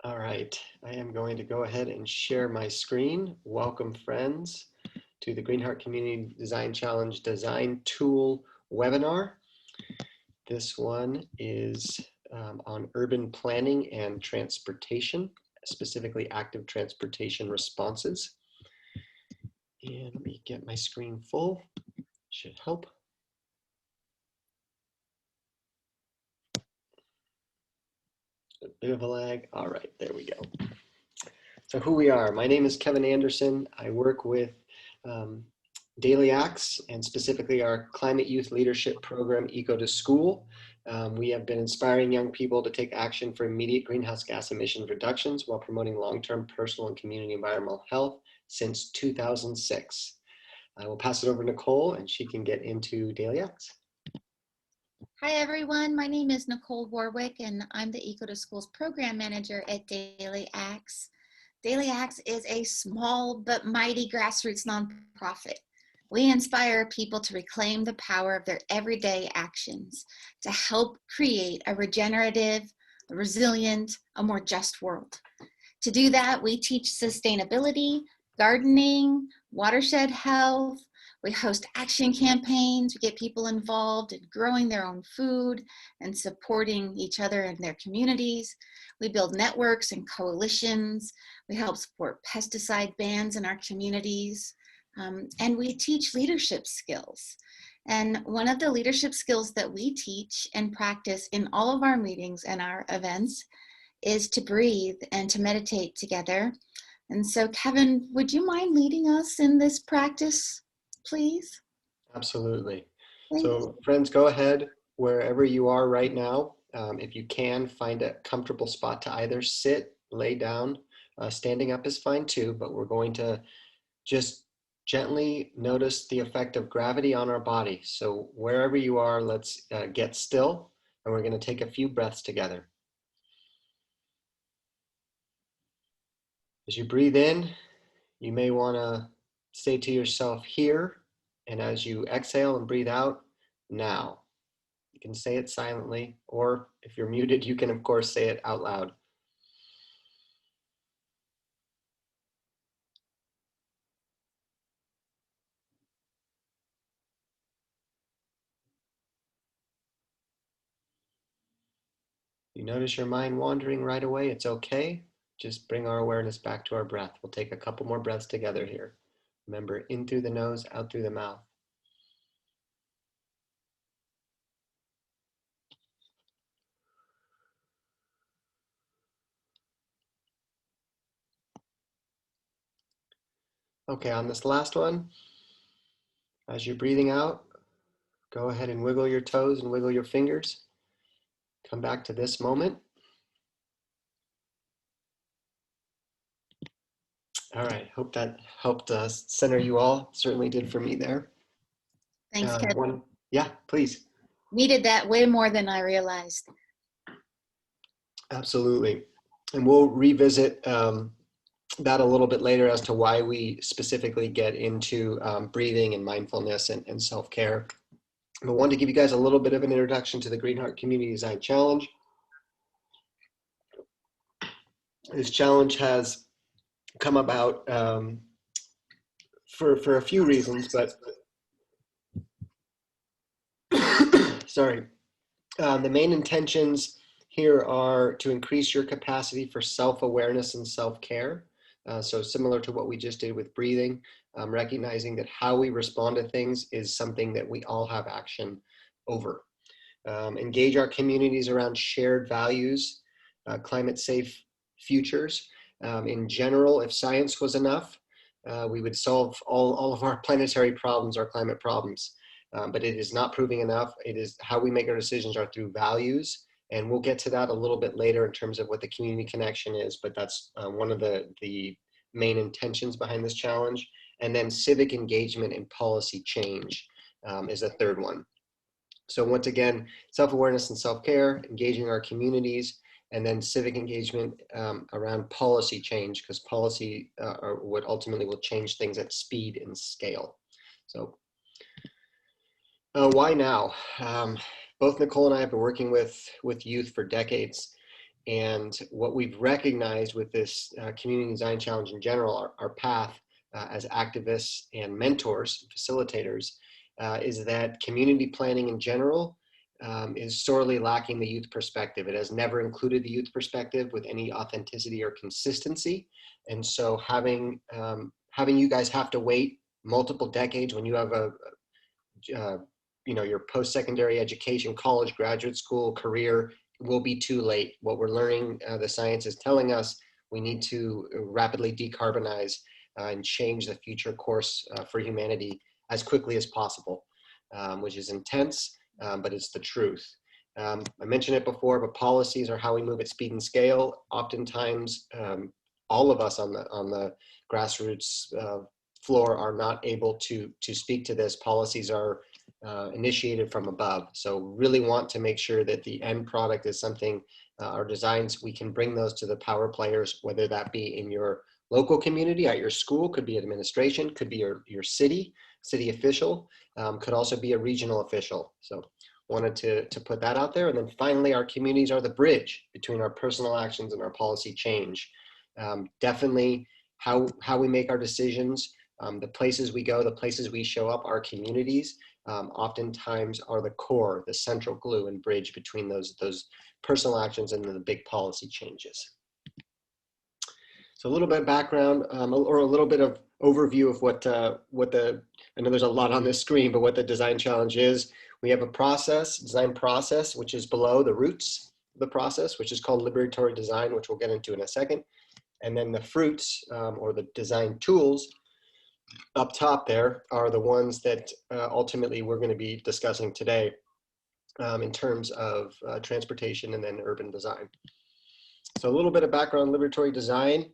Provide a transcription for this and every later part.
All right, I am going to go ahead and share my screen. Welcome, friends, to the Greenheart Community Design Challenge Design Tool webinar. This one is on urban planning and transportation, specifically active transportation responses. And let me get my screen full, should help. A bit of a lag. All right, there we go. So who we are, my name is Kevin Anderson. I work with Daily Acts and specifically our Climate Youth Leadership Program, Eco to School. We have been inspiring young people to take action for immediate greenhouse gas emission reductions while promoting long-term personal and community environmental health since 2006. I will pass it over to Nicole and she can get into Daily Acts. Hi everyone, my name is Nicole Warwick and I'm the Eco to Schools Program Manager at Daily Acts. Daily Acts is a small but mighty grassroots nonprofit. We inspire people to reclaim the power of their everyday actions to help create a regenerative, a resilient, a more just world. To do that, we teach sustainability, gardening, watershed health. We host action campaigns. We get people involved in growing their own food and supporting each other in their communities. We build networks and coalitions. We help support pesticide bans in our communities. And we teach leadership skills. And one of the leadership skills that we teach and practice in all of our meetings and our events is to breathe and to meditate together. And so, Kevin, would you mind leading us in this practice, please? Absolutely. Thanks. So friends, go ahead wherever you are right now. If you can, find a comfortable spot to either sit, lay down. Standing up is fine too, but we're going to just gently notice the effect of gravity on our body. So wherever you are, let's get still, and we're going to take a few breaths together. As you breathe in, you may want to say to yourself, here, and as you exhale and breathe out, now. You can say it silently, or if you're muted, you can of course say it out loud. You notice your mind wandering right away, it's okay. Just bring our awareness back to our breath. We'll take a couple more breaths together here. Remember, in through the nose, out through the mouth. Okay, on this last one, as you're breathing out, go ahead and wiggle your toes and wiggle your fingers. Come back to this moment. All right, hope that helped center you all. Certainly did for me there. Thanks, Kevin. Yeah, please. Needed that way more than I realized. Absolutely. And we'll revisit that a little bit later as to why we specifically get into breathing and mindfulness and self-care. But I wanted to give you guys a little bit of an introduction to the Greenheart Community Design Challenge. This challenge has come about for a few reasons, but sorry. The main intentions here are to increase your capacity for self-awareness and self-care. So similar to what we just did with breathing, recognizing that how we respond to things is something that we all have action over. Engage our communities around shared values, climate safe futures. In general, if science was enough, we would solve all of our planetary problems, our climate problems. But it is not proving enough. It is how we make our decisions are through values. And we'll get to that a little bit later in terms of what the community connection is, but that's one of the main intentions behind this challenge. And then civic engagement and policy change is a third one. So once again, self-awareness and self-care, engaging our communities, and then civic engagement around policy change, because policy are what ultimately will change things at speed and scale. So why now? Both Nicole and I have been working with youth for decades, And what we've recognized with this community design challenge in general, our path as activists and mentors, facilitators, is that community planning in general is sorely lacking the youth perspective. It has never included the youth perspective with any authenticity or consistency. And so having you guys have to wait multiple decades when you have your post-secondary education, college, graduate school, career, will be too late. What we're learning, the science is telling us, we need to rapidly decarbonize and change the future course for humanity as quickly as possible, which is intense, but it's the truth. I mentioned it before, but policies are how we move at speed and scale. Oftentimes, all of us on the grassroots floor are not able to speak to this. Policies are initiated from above. So really want to make sure that the end product is something, our designs, we can bring those to the power players, whether that be in your local community, at your school, could be administration, could be your city official, could also be a regional official. So wanted to put that out there. And then finally, our communities are the bridge between our personal actions and our policy change. Definitely how we make our decisions, the places we go, the places we show up, our communities, oftentimes are the core, the central glue and bridge between those personal actions and the big policy changes. So a little bit of background, or a little bit of overview of what I know there's a lot on this screen, but what the design challenge is. We have a process, design process, which is below the roots of the process, which is called liberatory design, which we'll get into in a second. And then the fruits, or the design tools, up top there are the ones that ultimately we're going to be discussing today in terms of transportation and then urban design. So a little bit of background on liberatory design.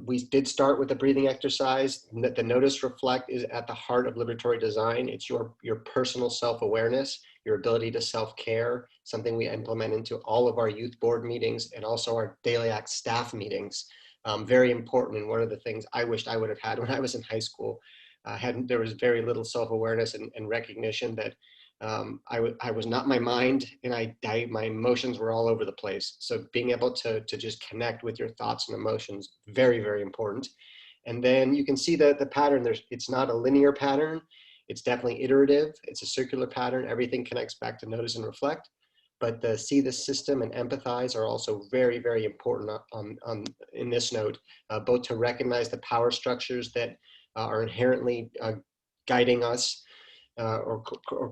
We did start with the breathing exercise. The notice reflect is at the heart of liberatory design. It's your personal self-awareness, your ability to self-care, something we implement into all of our youth board meetings and also our Daily Act staff meetings. Very important, and one of the things I wished I would have had when I was in high school. There was very little self-awareness and recognition that I was not my mind, and my emotions were all over the place. So being able to just connect with your thoughts and emotions, very, very important. And then you can see that the pattern, it's not a linear pattern. It's definitely iterative. It's a circular pattern. Everything connects back to notice and reflect. But the see the system and empathize are also very, very important in this note, both to recognize the power structures that are inherently guiding us or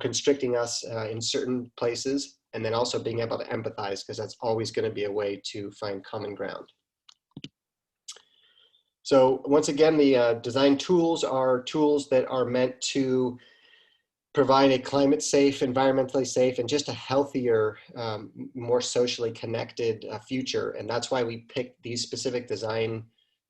constricting us in certain places, and then also being able to empathize, because that's always going to be a way to find common ground. So once again, the design tools are tools that are meant to provide a climate safe, environmentally safe, and just a healthier, more socially connected future. And that's why we picked these specific design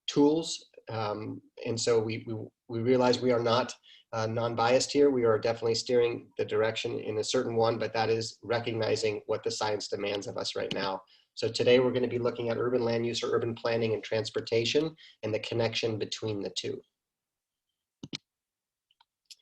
tools. And so we realize we are not non-biased here. We are definitely steering the direction in a certain one, but that is recognizing what the science demands of us right now. So today we're going to be looking at urban land use or urban planning and transportation and the connection between the two.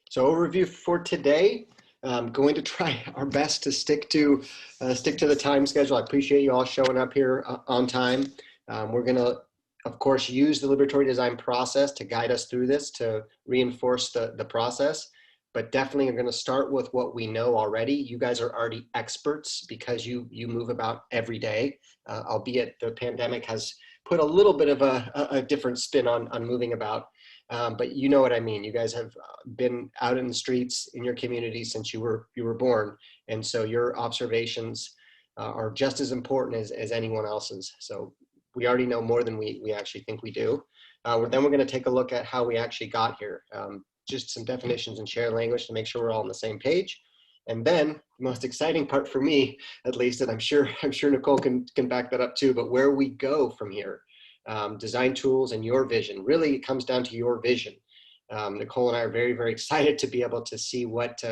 So overview for today, I'm going to try our best to stick to the time schedule. I appreciate you all showing up here on time. We're going to, of course, use the liberatory design process to guide us through this, to reinforce the process, but definitely are going to start with what we know already. You guys are already experts because you move about every day, albeit the pandemic has put a little bit of a different spin on moving about. But you know what I mean. You guys have been out in the streets in your community since you were born, and so your observations are just as important as anyone else's. So we already know more than we actually think we do. Then we're going to take a look at how we actually got here. Just some definitions and shared language to make sure we're all on the same page. And then the most exciting part for me, at least, and I'm sure Nicole can back that up too, but where we go from here. Design tools and your vision. Really, it comes down to your vision. Nicole and I are very, very excited to be able to see what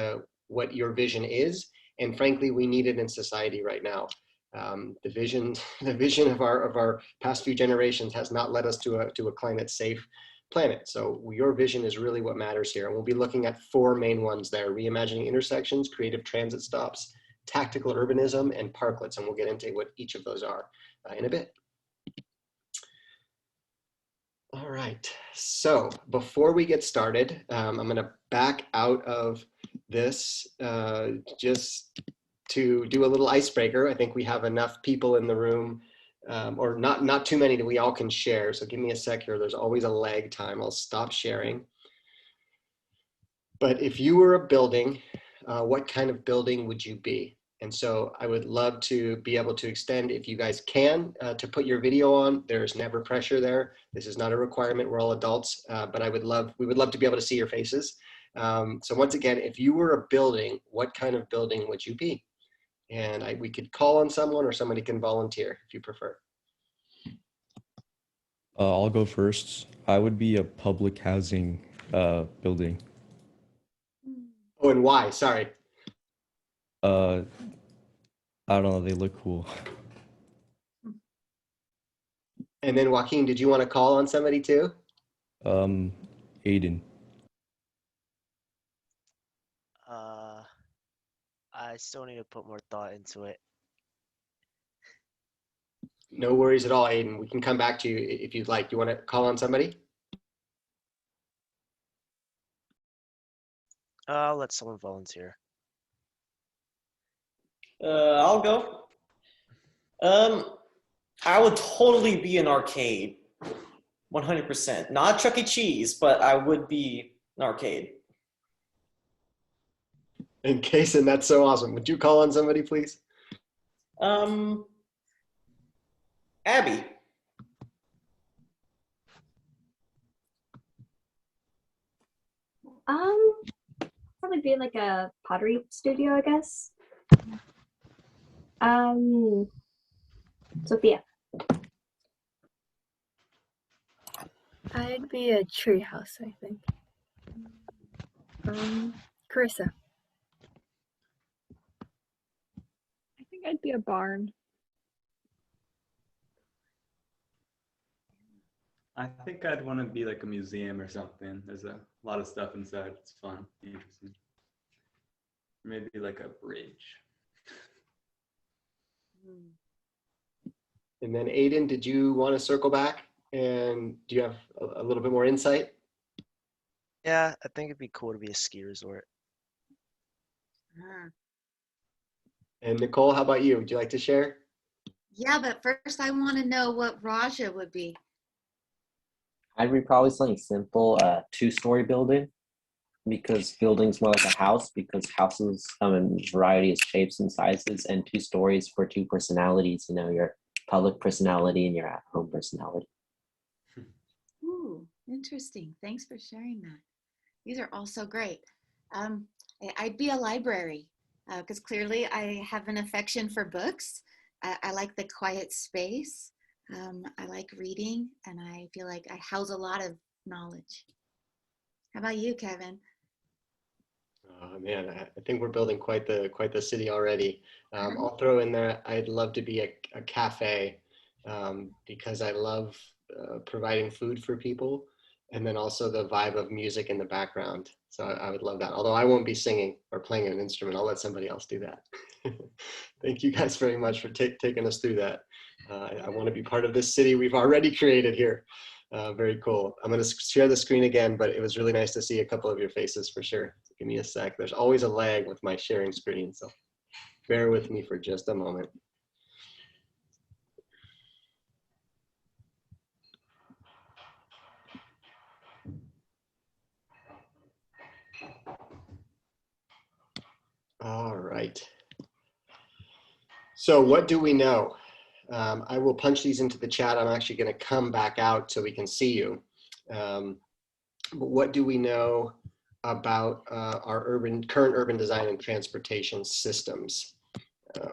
your vision is, and frankly, we need it in society right now. The vision of our past few generations has not led us to a climate safe planet. So your vision is really what matters here. And we'll be looking at four main ones there: reimagining intersections, creative transit stops, tactical urbanism, and parklets, and we'll get into what each of those are in a bit. All right, so before we get started, I'm going to back out of this just to do a little icebreaker. I think we have enough people in the room, or not too many that we all can share. So give me a sec here. There's always a lag time. I'll stop sharing. But if you were a building, what kind of building would you be? And so I would love to be able to extend, if you guys can, to put your video on. There's never pressure there. This is not a requirement. We're all adults, but we would love to be able to see your faces. So once again, if you were a building, what kind of building would you be? And we could call on someone, or somebody can volunteer if you prefer. I'll go first. I would be a public housing building. Oh, and why? Sorry. I don't know, they look cool. And then Joaquin, did you want to call on somebody too? Aiden. I still need to put more thought into it. No worries at all, Aiden. We can come back to you if you'd like. You want to call on somebody? I'll let someone volunteer. I'll go. I would totally be an arcade, 100%. Not Chuck E. Cheese, but I would be an arcade. And Kason, that's so awesome. Would you call on somebody, please? Abby. Probably be like a pottery studio, I guess. Sophia. I'd be a treehouse, I think. Carissa. I think I'd be a barn. I think I'd want to be like a museum or something. There's a lot of stuff inside. It's fun, interesting. Maybe like a bridge. And then Aiden, did you want to circle back? And do you have a little bit more insight? Yeah, I think it'd be cool to be a ski resort. And Nicole, how about you? Would you like to share? Yeah, but first I want to know what Raja would be. I'd be probably something simple, a two-story building, because building's more like a house, because houses come in variety of shapes and sizes, and 2 stories for 2 personalities, you know, your public personality and your at-home personality. Ooh, interesting. Thanks for sharing that. These are all so great. I'd be a library because clearly I have an affection for books. I like the quiet space. I like reading, and I feel like I house a lot of knowledge. How about you, Kevin? Oh man, I think we're building quite the city already. I'll throw in there, I'd love to be a cafe because I love providing food for people, and then also the vibe of music in the background. So I would love that. Although I won't be singing or playing an instrument, I'll let somebody else do that. Thank you guys very much for taking us through that. I want to be part of this city we've already created here. Very cool. I'm going to share the screen again, but it was really nice to see a couple of your faces for sure. So give me a sec. There's always a lag with my sharing screen, so bear with me for just a moment. All right. So what do we know? I will punch these into the chat. I'm actually going to come back out so we can see you. But what do we know about our current urban design and transportation systems? Let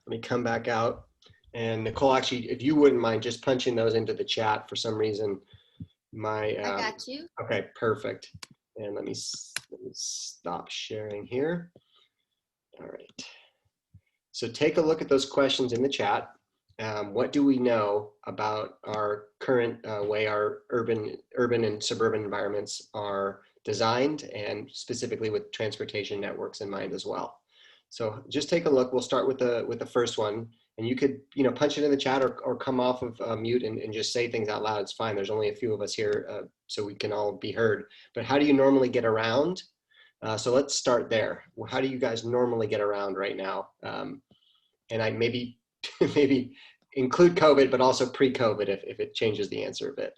me come back out. And Nicole, actually, if you wouldn't mind just punching those into the chat for some reason. I got you. Okay, perfect. And let me stop sharing here. All right. So take a look at those questions in the chat. What do we know about our current way our urban and suburban environments are designed, and specifically with transportation networks in mind as well? So just take a look. We'll start with the first one, and you could, punch it in the chat or come off of mute and just say things out loud. It's fine. There's only a few of us here, so we can all be heard. But how do you normally get around? So let's start there. How do you guys normally get around right now? And I maybe include COVID, but also pre-COVID if it changes the answer a bit.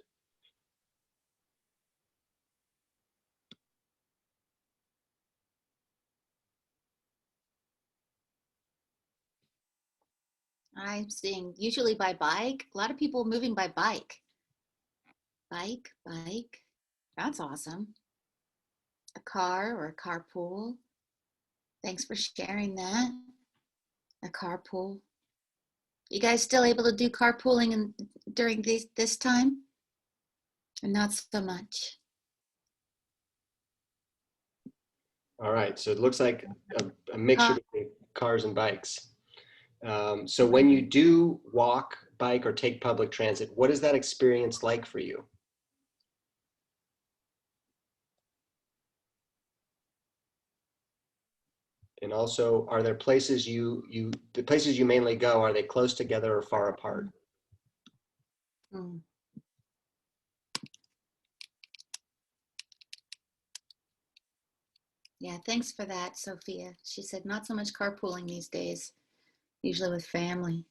I'm seeing usually by bike. A lot of people moving by bike. Bike. That's awesome. A car or a carpool. Thanks for sharing that. A carpool. You guys still able to do carpooling during this time? Or not so much? All right, so it looks like a mixture between cars and bikes. So when you do walk, bike, or take public transit, what is that experience like for you? And also, are there places the places you mainly go, are they close together or far apart? Yeah, thanks for that, Sophia. She said not so much carpooling these days, usually with family.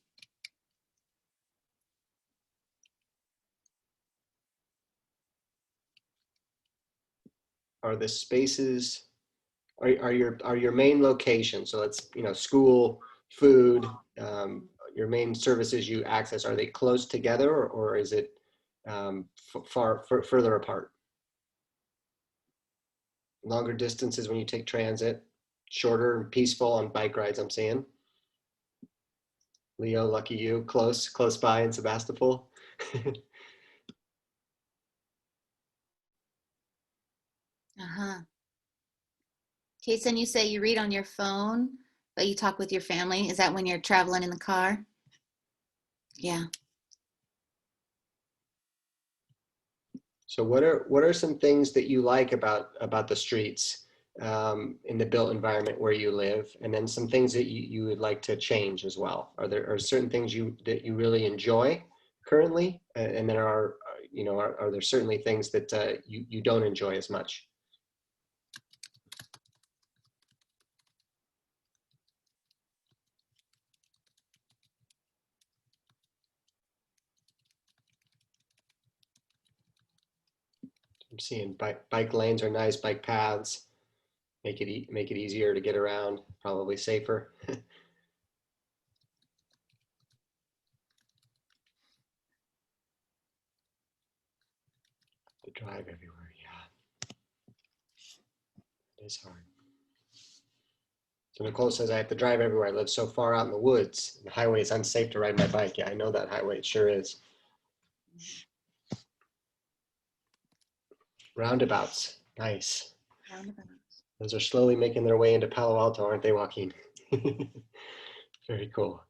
Are the spaces, are your main locations, so it's, school, food, your main services you access, are they close together or is it further apart? Longer distances when you take transit, shorter and peaceful on bike rides, I'm seeing. Leo, lucky you, close by in Sebastopol. Kason, you say you read on your phone, but you talk with your family. Is that when you're traveling in the car? Yeah. So what are some things that you like about the streets in the built environment where you live, and then some things that you would like to change as well? Are certain things that you really enjoy currently, and then are there certainly things that you don't enjoy as much? I'm seeing bike lanes are nice, bike paths make it easier to get around, probably safer. To drive everywhere, yeah, it is hard. So Nicole says, I have to drive everywhere. I live so far out in the woods. The highway is unsafe to ride my bike. Yeah, I know that highway. It sure is. Roundabouts. Nice. Roundabouts. Those are slowly making their way into Palo Alto, aren't they, Joaquin? Very cool.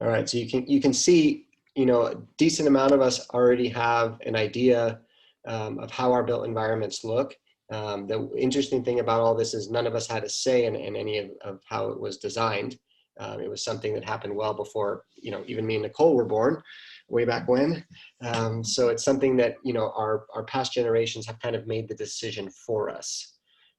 All right, so you can see, a decent amount of us already have an idea of how our built environments look. The interesting thing about all this is none of us had a say in any of how it was designed. It was something that happened well before, even me and Nicole were born, way back when. So it's something that, our past generations have kind of made the decision for us.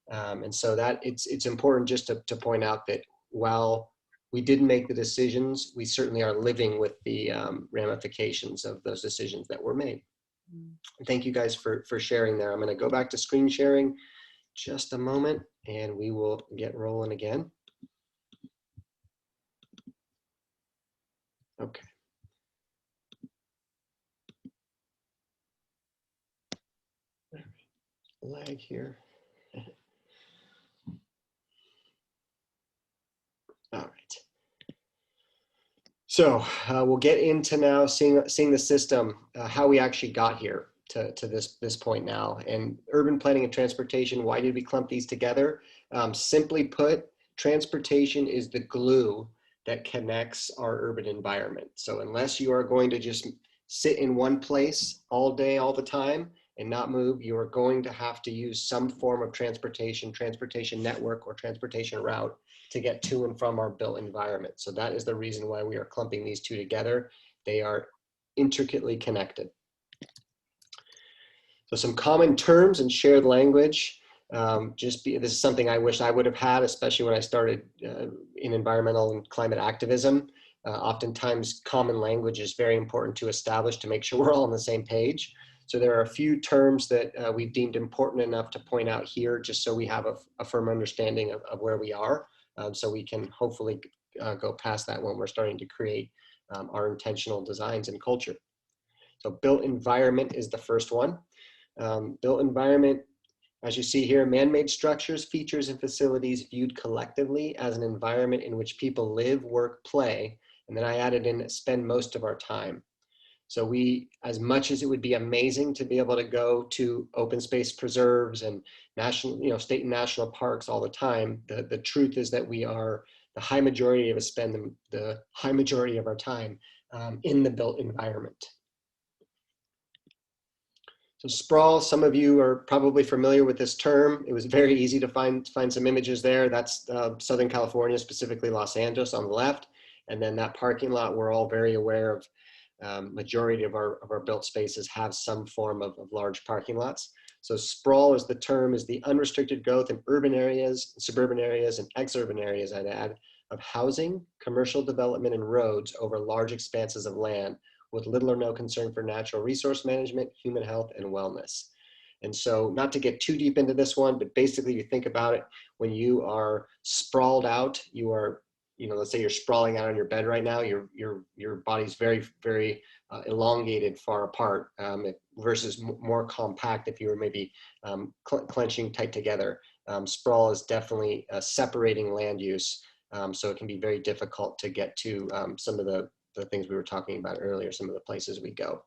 And so that it's important just to point out that while we didn't make the decisions, we certainly are living with the ramifications of those decisions that were made. Thank you guys for sharing there. I'm going to go back to screen sharing just a moment and we will get rolling again. Okay. Lag here. All right. So we'll get into now seeing the system, how we actually got here to this point now. And urban planning and transportation, why did we clump these together? Simply put, transportation is the glue that connects our urban environment. So unless you are going to just sit in one place all day, all the time, and not move, you are going to have to use some form of transportation network, or transportation route to get to and from our built environment. So that is the reason why we are clumping these two together. They are intricately connected. So some common terms and shared language. This is something I wish I would have had, especially when I started in environmental and climate activism. Oftentimes common language is very important to establish to make sure we're all on the same page. So there are a few terms that we've deemed important enough to point out here, just so we have a firm understanding of where we are, so we can hopefully go past that when we're starting to create our intentional designs and culture. So built environment is the first one. Built environment, as you see here, man-made structures, features, and facilities viewed collectively as an environment in which people live, work, play, and then I added in spend most of our time. So we, as much as it would be amazing to be able to go to open space preserves and national, state and national parks all the time, the truth is that we are, the high majority of us spend the high majority of our time in the built environment. So sprawl, some of you are probably familiar with this term. It was very easy to find some images there. That's Southern California, specifically Los Angeles on the left. And then that parking lot, we're all very aware of. Majority of our built spaces have some form of large parking lots. So sprawl is the term, is the unrestricted growth in urban areas, suburban areas, and exurban areas, I'd add, of housing, commercial development, and roads over large expanses of land, with little or no concern for natural resource management, human health, and wellness. And so, not to get too deep into this one, but basically you think about it, when you are sprawled out, you are, let's say you're sprawling out on your bed right now, your body's very, very elongated far apart, versus more compact if you were maybe clenching tight together. Sprawl is definitely separating land use, so it can be very difficult to get to some of the things we were talking about earlier, some of the places we go.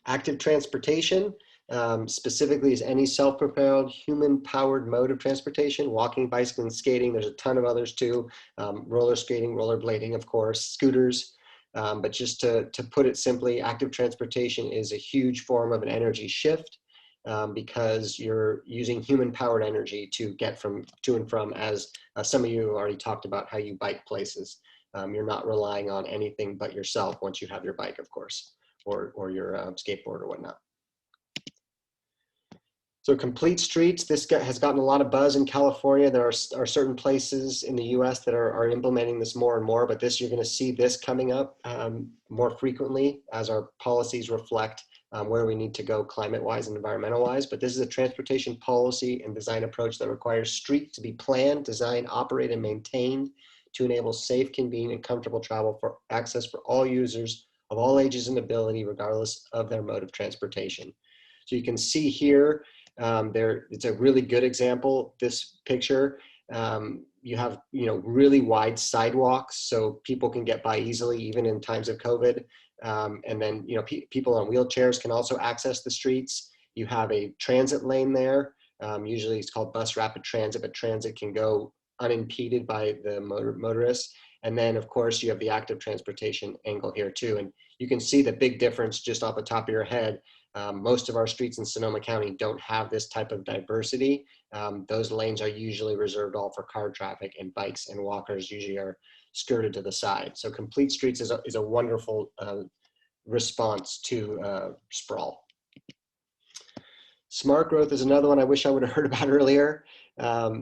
Active transportation, specifically, is any self-propelled, human-powered mode of transportation, walking, bicycling, skating. There's a ton of others too, roller skating, rollerblading, of course, scooters. But just to put it simply, active transportation is a huge form of an energy shift, because you're using human-powered energy to get to and from, as some of you already talked about how you bike places. You're not relying on anything but yourself once you have your bike, of course, or your skateboard or whatnot. So complete streets, this has gotten a lot of buzz in California. There are certain places in the US that are implementing this more and more, but you're gonna see this coming up more frequently as our policies reflect where we need to go climate-wise and environmental-wise. But this is a transportation policy and design approach that requires streets to be planned, designed, operated, and maintained to enable safe, convenient, and comfortable travel for access for all users of all ages and ability, regardless of their mode of transportation. So you can see here, it's a really good example, this picture. You have, really wide sidewalks so people can get by easily, even in times of COVID. And then, people on wheelchairs can also access the streets. You have a transit lane there. Usually it's called bus rapid transit, but transit can go unimpeded by the motorists. And then, of course, you have the active transportation angle here too. And you can see the big difference just off the top of your head. Most of our streets in Sonoma County don't have this type of diversity. Those lanes are usually reserved all for car traffic, and bikes and walkers usually are skirted to the side. So complete streets is a wonderful response to sprawl. Smart growth is another one I wish I would have heard about earlier.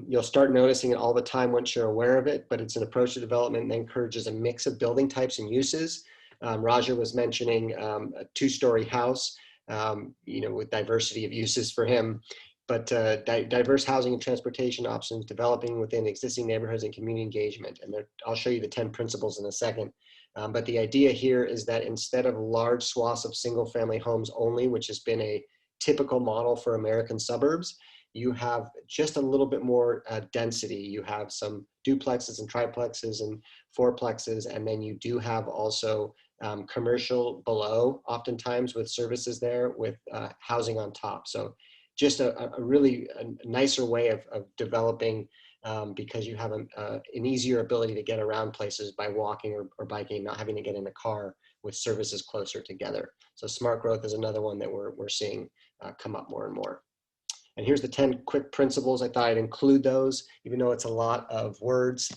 You'll start noticing it all the time once you're aware of it, but it's an approach to development that encourages a mix of building types and uses. Raja was mentioning a two-story house, with diversity of uses for him, but diverse housing and transportation options, developing within existing neighborhoods, and community engagement. And I'll show you the 10 principles in a second. But the idea here is that instead of large swaths of single-family homes only, which has been a typical model for American suburbs, you have just a little bit more density. You have some duplexes and triplexes and fourplexes, and then you do have also commercial below, oftentimes with services there, with housing on top. So just a really nicer way of developing because you have an easier ability to get around places by walking or biking, not having to get in a car with services closer together. So smart growth is another one that we're seeing come up more and more. And here's the 10 quick principles. I thought I'd include those, even though it's a lot of words.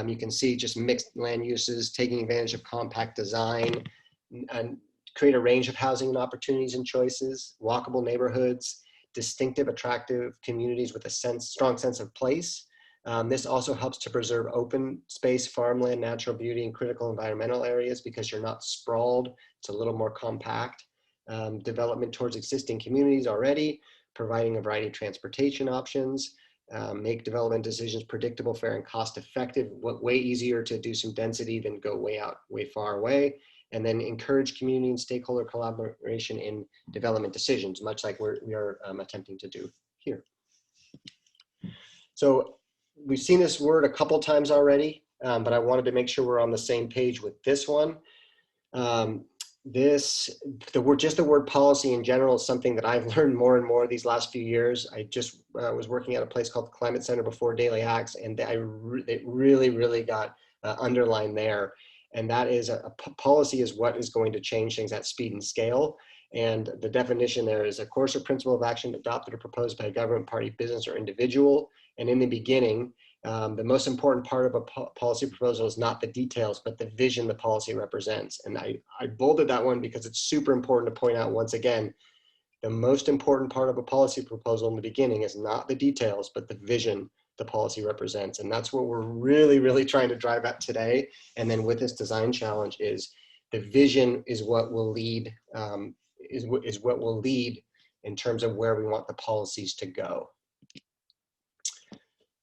You can see just mixed land uses, taking advantage of compact design, and create a range of housing and opportunities and choices, walkable neighborhoods, distinctive, attractive communities with a strong sense of place. This also helps to preserve open space, farmland, natural beauty, and critical environmental areas because you're not sprawled. It's a little more compact. Development towards existing communities already, providing a variety of transportation options, make development decisions predictable, fair, and cost effective. Way easier to do some density than go way far away. And then encourage community and stakeholder collaboration in development decisions, much like we are attempting to do here. So we've seen this word a couple times already, but I wanted to make sure we're on the same page with this one. Just the word policy in general is something that I've learned more and more these last few years. I just was working at a place called the Climate Center before Daily Acts, and it really got underlined there. And that is policy is what is going to change things at speed and scale. And the definition there is a course or principle of action adopted or proposed by a government, party, business, or individual. And in the beginning, the most important part of a policy proposal is not the details, but the vision the policy represents. And I bolded that one because it's super important to point out once again, the most important part of a policy proposal in the beginning is not the details, but the vision the policy represents. And that's what we're really trying to drive at today. And then with this design challenge is the vision is what will lead, is what will lead in terms of where we want the policies to go.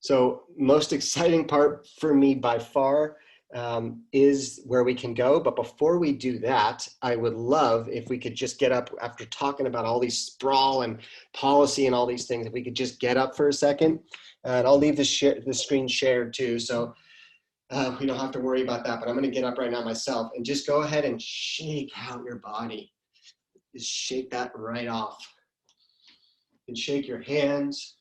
So most exciting part for me by far is where we can go. But before we do that, I would love if we could just get up after talking about all these sprawl and policy and all these things, if we could just get up for a second. And I'll leave the screen shared too. So we don't have to worry about that, but I'm gonna get up right now myself and just go ahead and shake out your body. Just shake that right off. And shake your hands,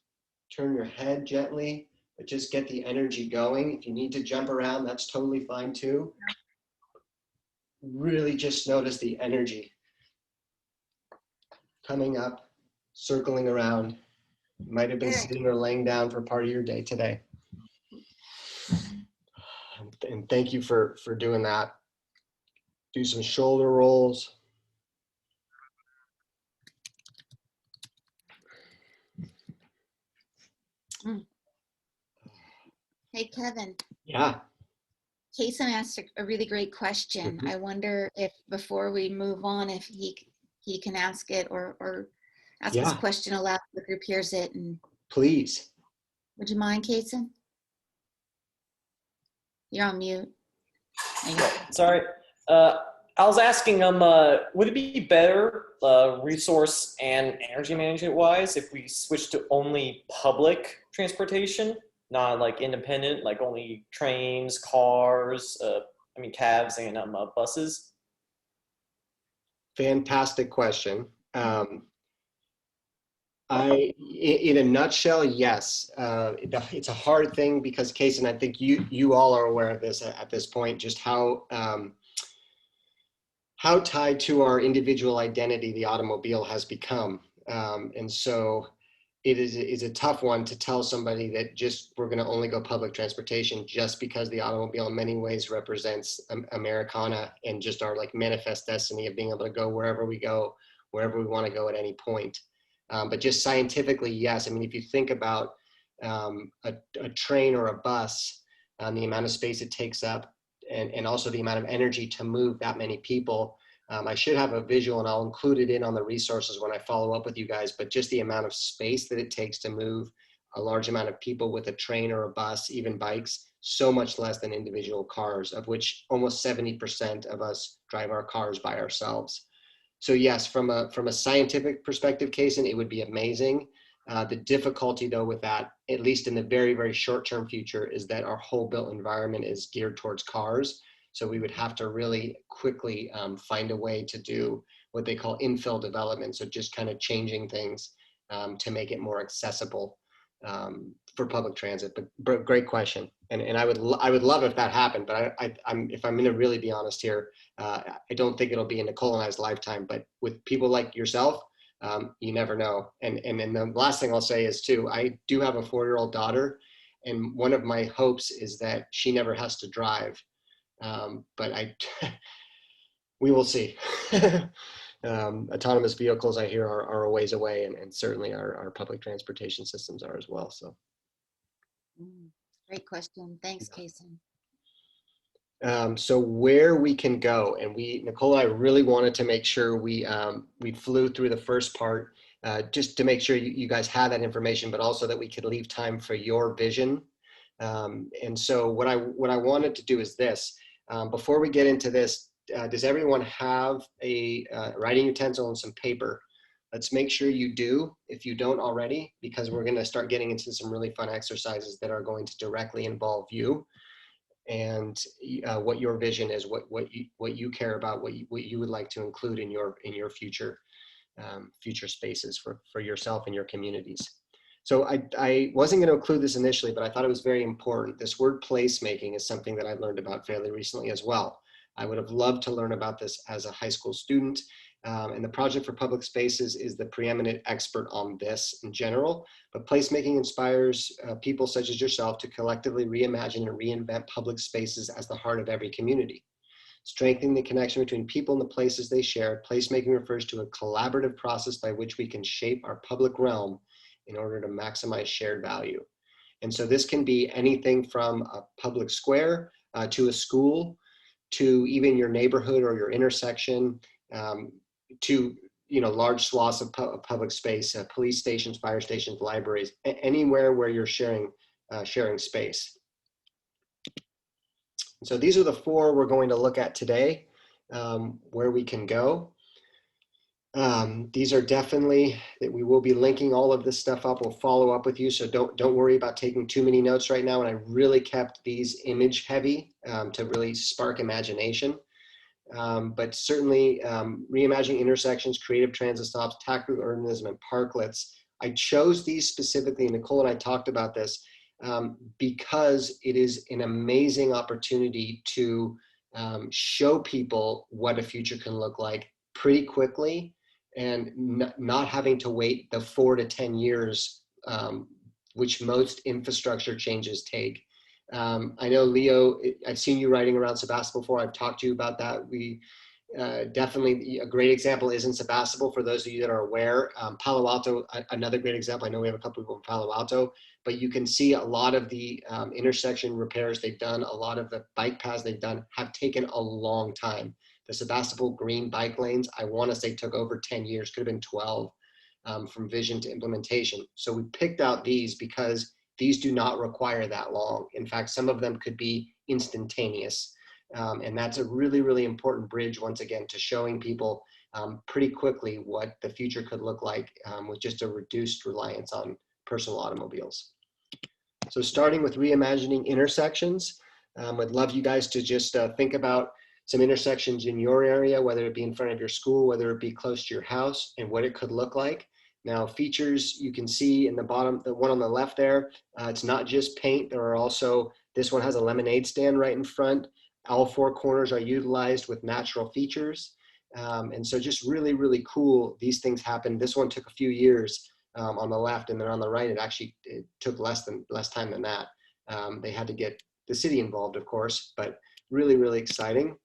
turn your head gently, but just get the energy going. If you need to jump around, that's totally fine too. Really just notice the energy coming up, circling around. Might have been sitting or laying down for part of your day today. And thank you for doing that. Do some shoulder rolls. Hey, Kevin. Yeah. Kason asked a really great question. I wonder if before we move on, if he can ask it or ask his question aloud so the group hears it. And please. Would you mind, Kason? You're on mute. Sorry. I was asking would it be better resource and energy management wise if we switch to only public transportation, not like independent, like only trains, cars, cabs and buses? Fantastic question. In a nutshell, yes. It's a hard thing because, Kason, I think you all are aware of this at this point, just how tied to our individual identity the automobile has become. And so it is a tough one to tell somebody that we're going to only go public transportation just because the automobile in many ways represents Americana and just our like manifest destiny of being able to go wherever we want to go at any point. But just scientifically, yes. I mean, if you think about a train or a bus, the amount of space it takes up and also the amount of energy to move that many people, I should have a visual and I'll include it in on the resources when I follow up with you guys, but just the amount of space that it takes to move a large amount of people with a train or a bus, even bikes, so much less than individual cars, of which almost 70% of us drive our cars by ourselves. So yes, from a scientific perspective, Kason, it would be amazing. The difficulty though with that, at least in the very, very short-term future, is that our whole built environment is geared towards cars. So we would have to really quickly find a way to do what they call infill development. So just kind of changing things to make it more accessible. for public transit. But great question, and I would love if that happened. But if I'm going to really be honest here, I don't think it'll be in Nicole and I's lifetime. But with people like yourself, you never know. And the last thing I'll say is too, I do have a 4-year-old daughter, and one of my hopes is that she never has to drive. But we will see. Autonomous vehicles, I hear, are a ways away, and certainly our public transportation systems are as well. So, Great question. Thanks, Kason. So where we can go, and Nicole and I really wanted to make sure we flew through the first part, just to make sure you guys had that information, but also that we could leave time for your vision. And so what I wanted to do is this. Before we get into this, does everyone have a writing utensil and some paper? Let's make sure you do, if you don't already, because we're going to start getting into some really fun exercises that are going to directly involve you and what your vision is, what you care about, what you would like to include in your future spaces for yourself and your communities. So I wasn't going to include this initially, but I thought it was very important. This word placemaking is something that I learned about fairly recently as well. I would have loved to learn about this as a high school student. And the Project for Public Spaces is the preeminent expert on this in general, but placemaking inspires people such as yourself to collectively reimagine and reinvent public spaces as the heart of every community. Strengthening the connection between people and the places they share, placemaking refers to a collaborative process by which we can shape our public realm in order to maximize shared value. And so this can be anything from a public square to a school, to even your neighborhood or your intersection, to large swaths of public space, police stations, fire stations, libraries, anywhere where you're sharing space. So these are the 4 we're going to look at today, where we can go. These are definitely that we will be linking all of this stuff up. We'll follow up with you, so don't worry about taking too many notes right now. And I really kept these image heavy to really spark imagination. But certainly reimagining intersections, creative transit stops, tackling urbanism, and parklets. I chose these specifically, and Nicole and I talked about this, because it is an amazing opportunity to show people what a future can look like pretty quickly, and not having to wait the 4 to 10 years, which most infrastructure changes take. I know, Leo, I've seen you riding around Sebastopol before. I've talked to you about that. We definitely, a great example is in Sebastopol, for those of you that are aware. Palo Alto, another great example. I know we have a couple people in Palo Alto, but you can see a lot of the intersection repairs they've done, a lot of the bike paths they've done have taken a long time. The Sebastopol green bike lanes, I want to say, took over 10 years, could have been 12, from vision to implementation. So we picked out these because these do not require that long. In fact, some of them could be instantaneous. And that's a really, really important bridge, once again, to showing people pretty quickly what the future could look like with just a reduced reliance on personal automobiles. So starting with reimagining intersections, I'd love you guys to just think about some intersections in your area, whether it be in front of your school, whether it be close to your house, and what it could look like. Now, features you can see in the bottom, the one on the left there, it's not just paint. There are also, this one has a lemonade stand right in front. All 4 corners are utilized with natural features. And so just really, really cool. These things happen. This one took a few years on the left, and then on the right, it took less time than that. They had to get the city involved, of course, but really, really exciting.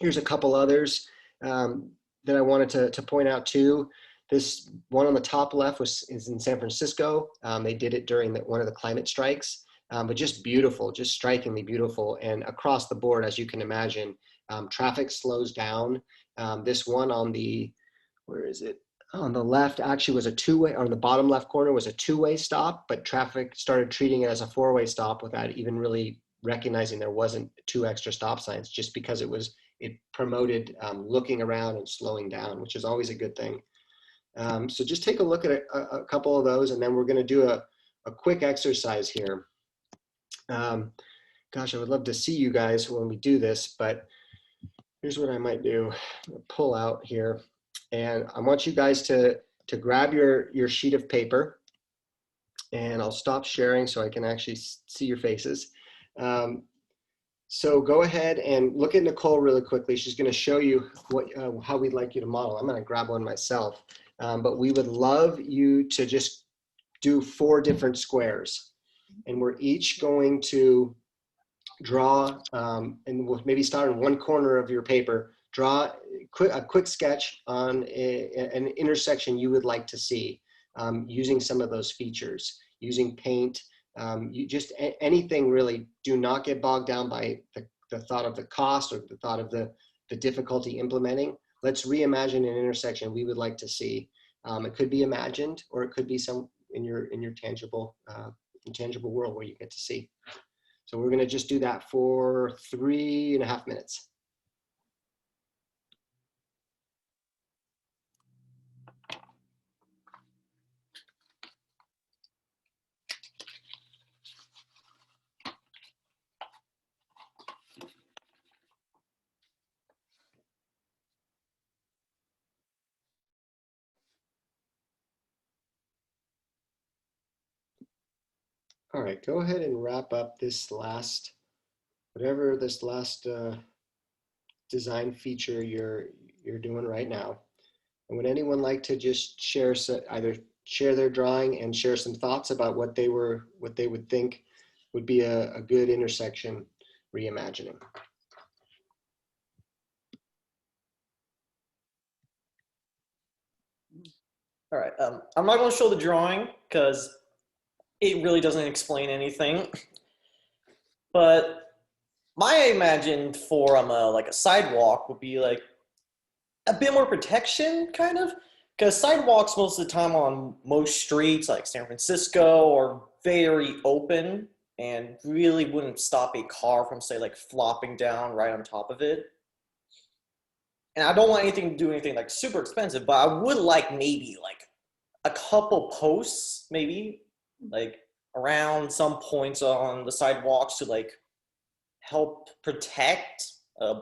Here's a couple others that I wanted to point out too. This one on the top left is in San Francisco. They did it during one of the climate strikes, but just beautiful, just strikingly beautiful. And across the board, as you can imagine, traffic slows down. This one on the, where is it? On the left actually was a 2-way, on the bottom left corner was a 2-way stop, but traffic started treating it as a 4-way stop without even really recognizing there wasn't 2 extra stop signs, just because it promoted looking around and slowing down, which is always a good thing. So just take a look at a couple of those, and then we're going to do a quick exercise here. Gosh, I would love to see you guys when we do this, but here's what I might do. Pull out here, and I want you guys to grab your sheet of paper, And I'll stop sharing so I can actually see your faces. So go ahead and look at Nicole really quickly. She's going to show you what, how we'd like you to model. I'm going to grab one myself, but we would love you to just do 4 different squares. And we're each going to draw, and we'll maybe start in one corner of your paper, draw a quick sketch on an intersection you would like to see, using some of those features, using paint, you just anything really. Do not get bogged down by the thought of the cost or the thought of the difficulty implementing. Let's reimagine an intersection we would like to see. It could be imagined, or it could be some in your tangible intangible world where you get to see. So we're going to just do that for 3.5 minutes. All right, go ahead and wrap up this last, whatever this last design feature you're doing right now. And would anyone like to just share, either share their drawing and share some thoughts about what they would think would be a good intersection reimagining? All right, I'm not going to show the drawing because it really doesn't explain anything. But my imagined for like a sidewalk would be like a bit more protection, kind of, because sidewalks most of the time on most streets, like San Francisco, are very open and really wouldn't stop a car from, say, like flopping down right on top of it. And I don't want anything to do anything like super expensive, but I would like maybe like a couple posts, maybe like around some points on the sidewalks to like help protect,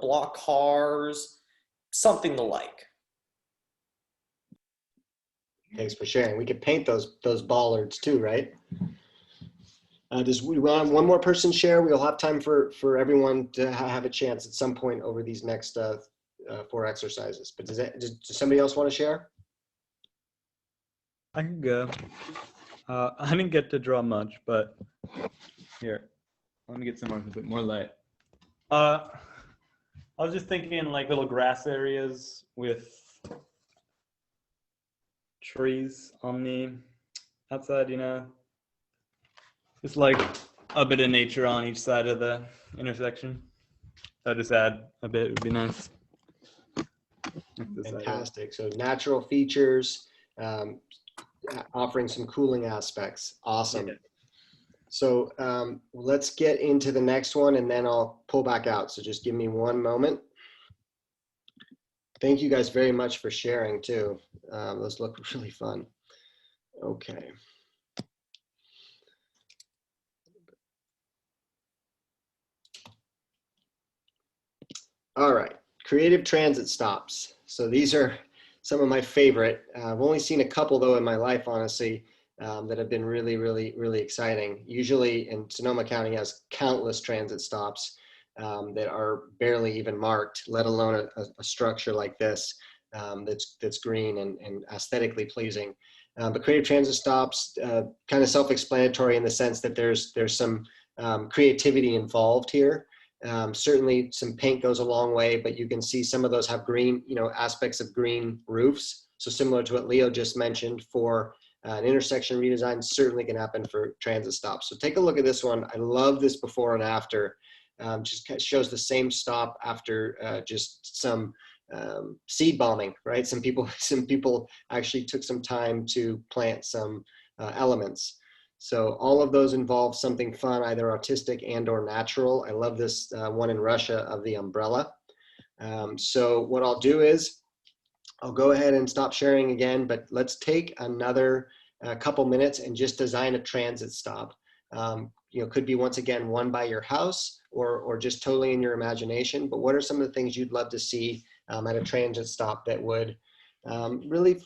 block cars, something the like. Thanks for sharing. We could paint those bollards too, right? Does we want one more person share? We'll have time for everyone to have a chance at some point over these next 4 exercises. But does somebody else want to share? I can go. I didn't get to draw much, but here, let me get somewhere with a bit more light. I was just thinking like little grass areas with trees on the outside, you know, just like a bit of nature on each side of the intersection. I'll just add a bit, it would be nice. Fantastic. So natural features, offering some cooling aspects. Awesome. Yeah. So let's get into the next one and then I'll pull back out. So just give me one moment. Thank you guys very much for sharing too. Those look really fun. Okay. All right, creative transit stops. So these are some of my favorite. I've only seen a couple though in my life, honestly, that have been really, really, really exciting. Usually in Sonoma County has countless transit stops that are barely even marked, let alone a structure like this that's green and aesthetically pleasing. But creative transit stops, kind of self-explanatory in the sense that there's some creativity involved here. Certainly some paint goes a long way, but you can see some of those have green, aspects of green roofs. So similar to what Leo just mentioned for an intersection redesign, certainly can happen for transit stops. So take a look at this one. I love this before and after. Just shows the same stop after just some seed bombing, right? Some people actually took some time to plant some elements. So all of those involve something fun, either artistic and or natural. I love this one in Russia of the umbrella. So what I'll do is I'll go ahead and stop sharing again, but let's take another couple minutes and just design a transit stop. Could be once again one by your house or just totally in your imagination, but what are some of the things you'd love to see at a transit stop that would really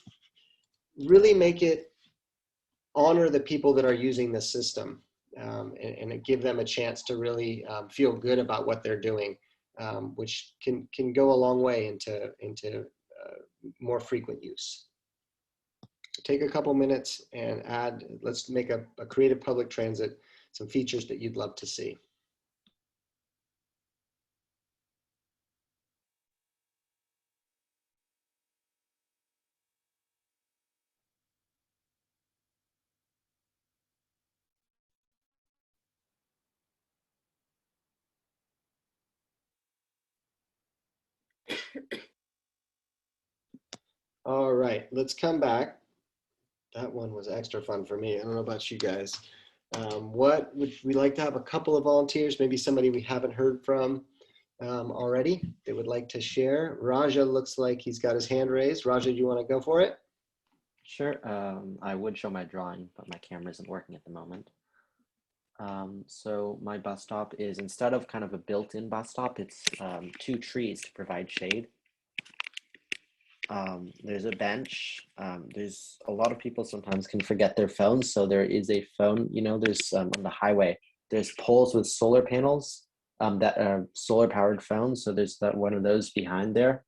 make it honor the people that are using the system, and give them a chance to really feel good about what they're doing, which can go a long way into more frequent use. Take a couple minutes and let's make a creative public transit, some features that you'd love to see. All right, let's come back. That one was extra fun for me. I don't know about you guys. What would we like to have a couple of volunteers, maybe somebody we haven't heard from already that would like to share? Raja looks like he's got his hand raised. Raja, do you want to go for it? Sure. I would show my drawing, but my camera isn't working at the moment. So my bus stop is, instead of kind of a built-in bus stop, it's 2 trees to provide shade. There's a bench. There's a lot of people sometimes can forget their phones, so there is a phone, there's on the highway, there's poles with solar panels that are solar powered phones. So there's one of those behind there.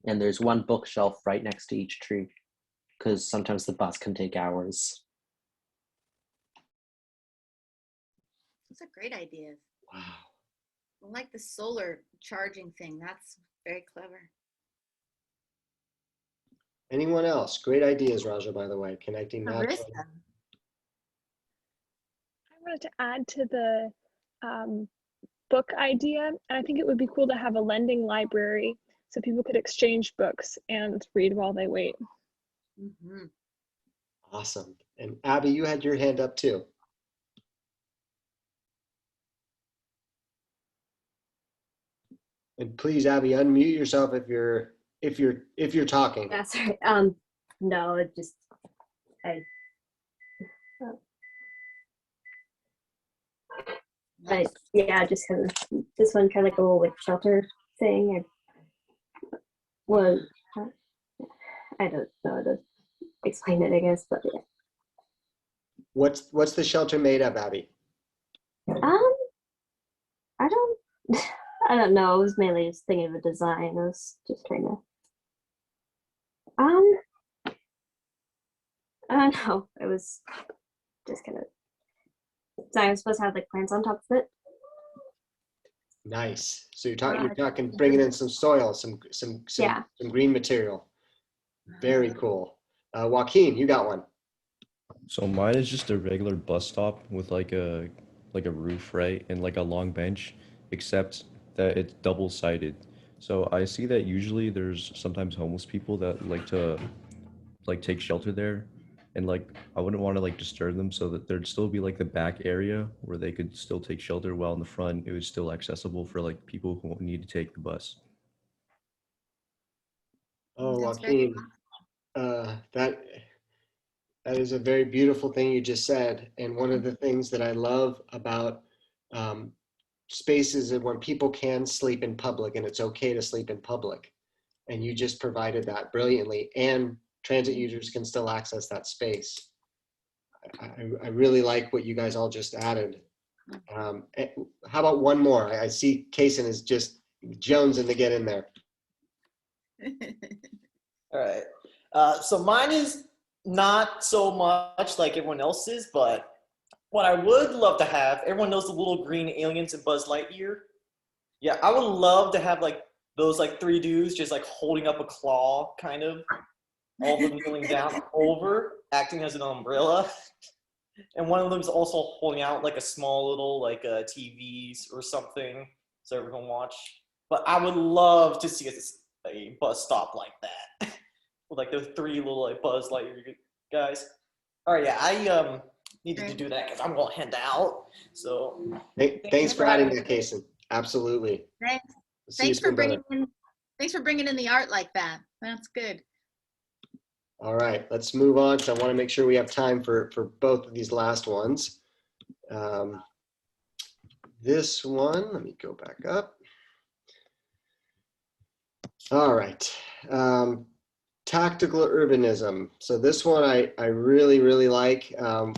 And there's one bookshelf right next to each tree, because sometimes the bus can take hours. Those are great ideas. Wow. I like the solar charging thing. That's very clever. Anyone else? Great ideas, Raja, by the way, connecting natural. Marissa. I wanted to add to the book idea, and I think it would be cool to have a lending library so people could exchange books and read while they wait. Mm-hmm. Awesome. And Abby, you had your hand up too. And please, Abby, unmute yourself if you're talking. That's right. No, it just yeah, just kind of this one kind of like a little like shelter thing. I don't know how to explain it, I guess, but yeah. What's the shelter made of, Abby? I don't know. I was mainly just thinking of a design. I was just trying to. I don't know. It was just kind of. So I was supposed to have like plants on top of it. Nice. So you're talking bringing in some soil, some green material. Very cool. Joaquin, you got one. So mine is just a regular bus stop with like a roof, right? And like a long bench, except that it's double-sided. So I see that usually there's sometimes homeless people that like to take shelter there. And like I wouldn't want to like disturb them, so that there'd still be like the back area where they could still take shelter, while in the front it was still accessible for like people who need to take the bus. Oh, That's Joaquin, that is a very beautiful thing you just said. And one of the things that I love about spaces is when people can sleep in public, and it's okay to sleep in public. And you just provided that brilliantly, and transit users can still access that space. I really like what you guys all just added. How about one more? I see Kaysen is just jonesing to get in there. All right. So mine is not so much like everyone else's, but what I would love to have, everyone knows the little green aliens in Buzz Lightyear. Yeah, I would love to have like those like 3 dudes just like holding up a claw, kind of, all of them kneeling down over, acting as an umbrella. And one of them is also holding out like a small little like TVs or something so everyone can watch. But I would love to see a bus stop like that with like those 3 little like Buzz Lightyear guys. All right, yeah, I needed to do that because I'm gonna head out. So thanks for adding that, Kaysen. Absolutely. Thanks for bringing in the art like that. That's good. All right, let's move on. So I want to make sure we have time for both of these last ones. This one, let me go back up. All right. Tactical urbanism. So this one I really, really like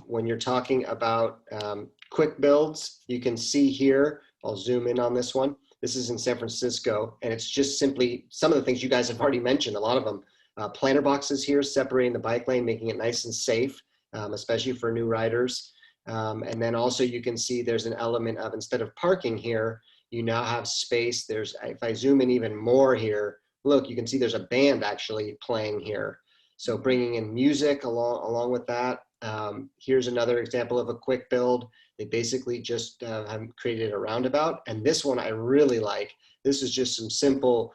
when you're talking about quick builds. You can see here, I'll zoom in on this one. This is in San Francisco, and it's just simply some of the things you guys have already mentioned, a lot of them. Planter boxes here, separating the bike lane, making it nice and safe, especially for new riders. And then also you can see there's an element of, instead of parking here, you now have space. There's, if I zoom in even more here, look, you can see there's a band actually playing here. So bringing in music along with that. Here's another example of a quick build. They basically just have created a roundabout. And this one I really like. This is just some simple,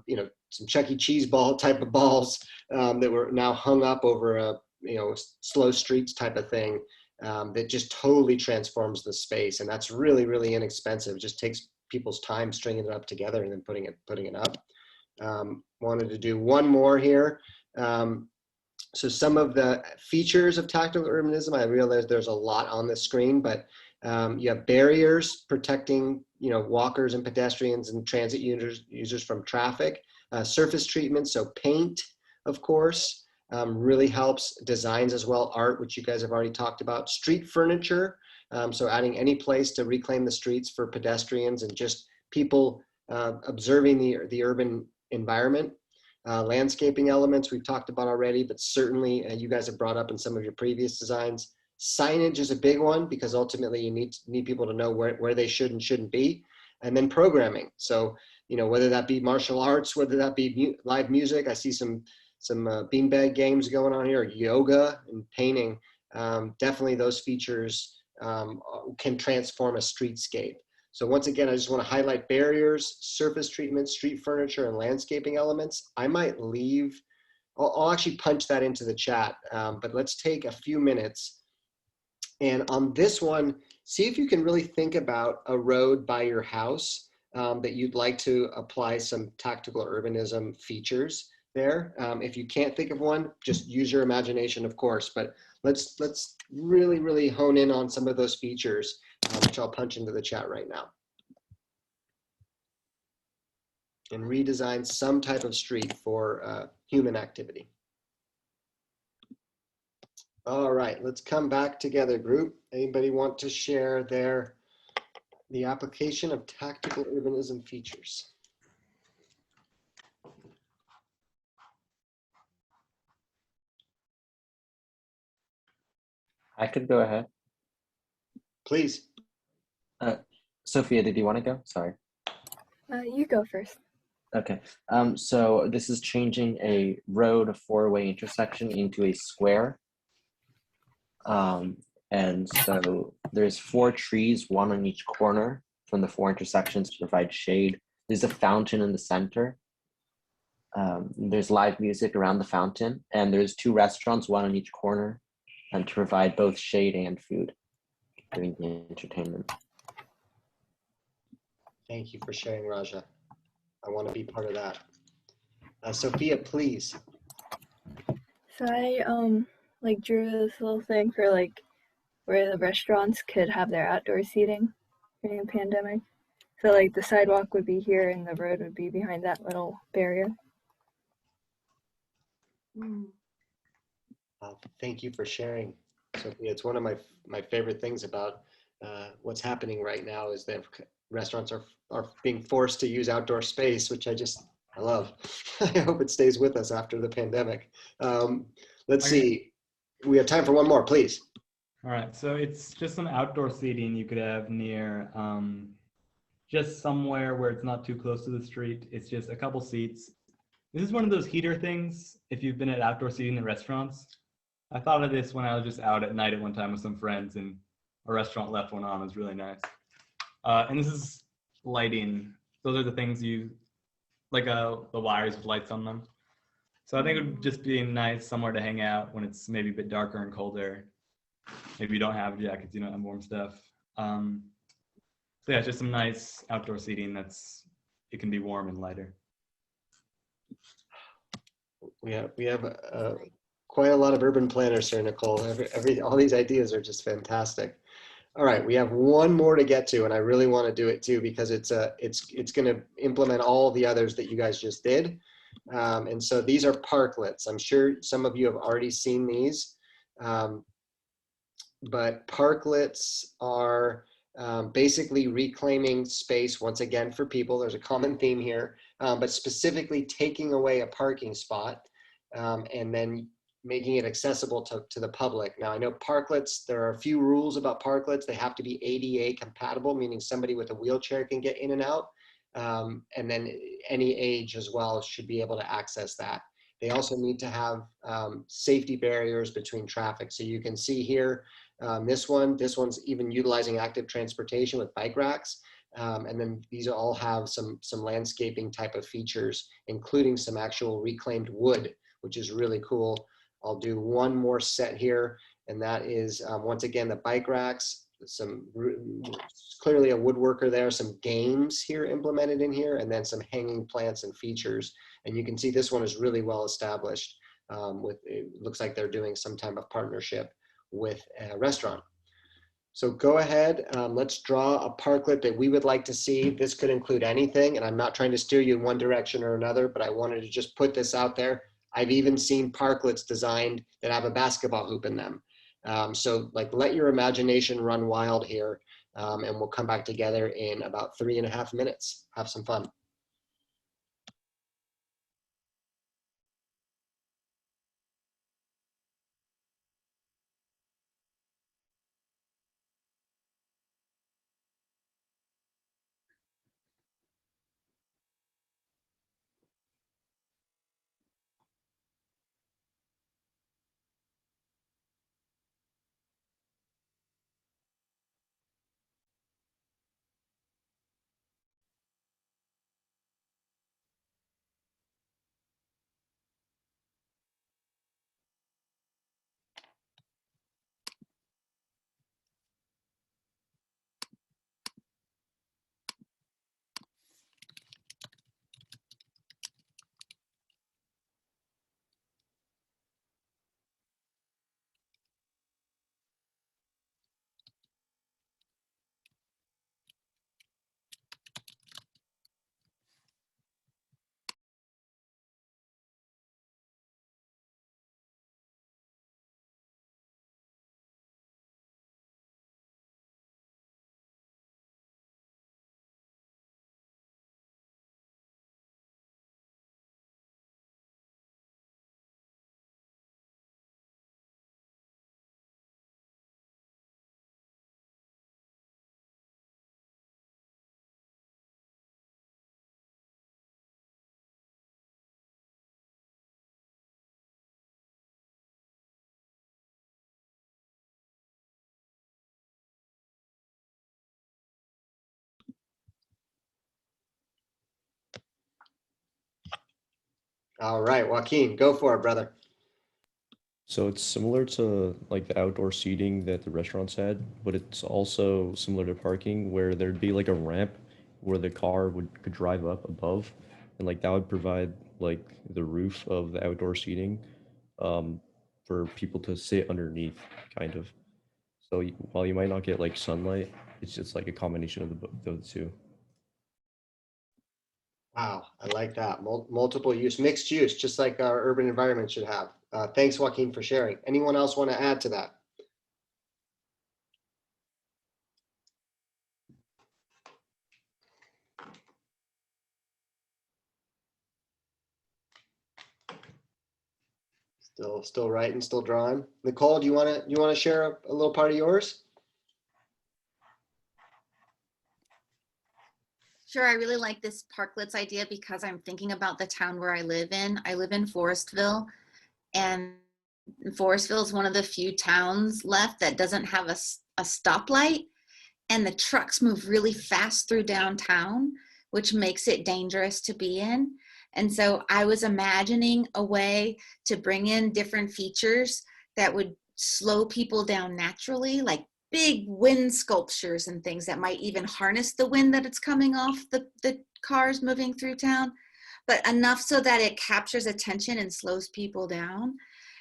you know, some Chuck E. Cheese ball type of balls that were now hung up over a, you know, slow streets type of thing that just totally transforms the space. And that's really, really inexpensive. It just takes people's time stringing it up together and then putting it up. Wanted to do one more here. So some of the features of tactical urbanism, I realize there's a lot on the screen, but you have barriers protecting, you know, walkers and pedestrians and transit users from traffic. Surface treatment, so paint, of course, really helps. Designs as well, art, which you guys have already talked about. Street furniture, so adding any place to reclaim the streets for pedestrians and just people observing the urban environment. Landscaping elements we've talked about already, but certainly you guys have brought up in some of your previous designs. Signage is a big one because ultimately you need people to know where they should and shouldn't be. And then programming. So, you know, whether that be martial arts, whether that be live music, I see some beanbag games going on here, yoga and painting. Definitely those features can transform a streetscape. So once again, I just want to highlight barriers, surface treatment, street furniture, and landscaping elements. I might leave, I'll actually punch that into the chat, but let's take a few minutes. And on this one, see if you can really think about a road by your house that you'd like to apply some tactical urbanism features there. If you can't think of one, just use your imagination, of course, but let's really, really hone in on some of those features, which I'll punch into the chat right now. And redesign some type of street for human activity. All right, let's come back together, group. Anybody want to share the application of tactical urbanism features? I could go ahead. Please. Sophia, did you want to go? Sorry. You go first. Okay. So this is changing a road, a four-way intersection into a square. And so there's 4 trees, one on each corner from the 4 intersections to provide shade. There's a fountain in the center. There's live music around the fountain, and there's 2 restaurants, one on each corner, and to provide both shade and food during the entertainment. Thank you for sharing, Raja. I want to be part of that. Sophia, please. So I like drew this little thing for like where the restaurants could have their outdoor seating during the pandemic. So like the sidewalk would be here and the road would be behind that little barrier. Thank you for sharing, Sophia. It's one of my favorite things about what's happening right now is that restaurants are being forced to use outdoor space, which I love. I hope it stays with us after the pandemic. Let's see. We have time for one more, please. All right, so it's just some outdoor seating you could have near just somewhere where it's not too close to the street. It's just a couple seats. This is one of those heater things if you've been at outdoor seating in restaurants. I thought of this when I was just out at night at one time with some friends and a restaurant left one on. It was really nice. And this is lighting. Those are the things like the wires with lights on them. So I think it would just be nice somewhere to hang out when it's maybe a bit darker and colder. Maybe you don't have jackets, you don't have warm stuff. So yeah, just some nice outdoor seating it can be warm and lighter. We have quite a lot of urban planners here, Nicole. All these ideas are just fantastic. All right, we have one more to get to, and I really want to do it too because it's going to implement all the others that you guys just did. And so these are parklets. I'm sure some of you have already seen these. But parklets are basically reclaiming space once again for people. There's a common theme here, but specifically taking away a parking spot and then making it accessible to the public. Now I know parklets, there are a few rules about parklets. They have to be ADA compatible, meaning somebody with a wheelchair can get in and out. And then any age as well should be able to access that. They also need to have safety barriers between traffic. So you can see here, this one's even utilizing active transportation with bike racks. And then these all have some landscaping type of features, including some actual reclaimed wood, which is really cool. I'll do one more set here, and that is, once again, the bike racks, clearly a woodworker there, some games here implemented in here, and then some hanging plants and features. And you can see this one is really well established. It looks like they're doing some type of partnership with a restaurant. So go ahead, let's draw a parklet that we would like to see. This could include anything, and I'm not trying to steer you in one direction or another, but I wanted to just put this out there. I've even seen parklets designed that have a basketball hoop in them. So like, let your imagination run wild here, and we'll come back together in about 3.5 minutes. Have some fun. All right, Joaquin, go for it, brother. So it's similar to like the outdoor seating that the restaurants had, but it's also similar to parking where there'd be like a ramp where the car could drive up above, and like that would provide like the roof of the outdoor seating um, for people to sit underneath, kind of. So while you might not get like sunlight, it's just like a combination of the two. Wow, I like that. Multiple use, mixed use, just like our urban environment should have. Thanks, Joaquin, for sharing. Anyone else want to add to that? Still writing, still drawing. Nicole, do you want to share a little part of yours? Sure, I really like this parklets idea because I'm thinking about the town where I live in. I live in Forestville, and Forestville is one of the few towns left that doesn't have a stoplight, and the trucks move really fast through downtown, which makes it dangerous to be in. And so I was imagining a way to bring in different features that would slow people down naturally, like big wind sculptures and things that might even harness the wind that it's coming off the cars moving through town, but enough so that it captures attention and slows people down.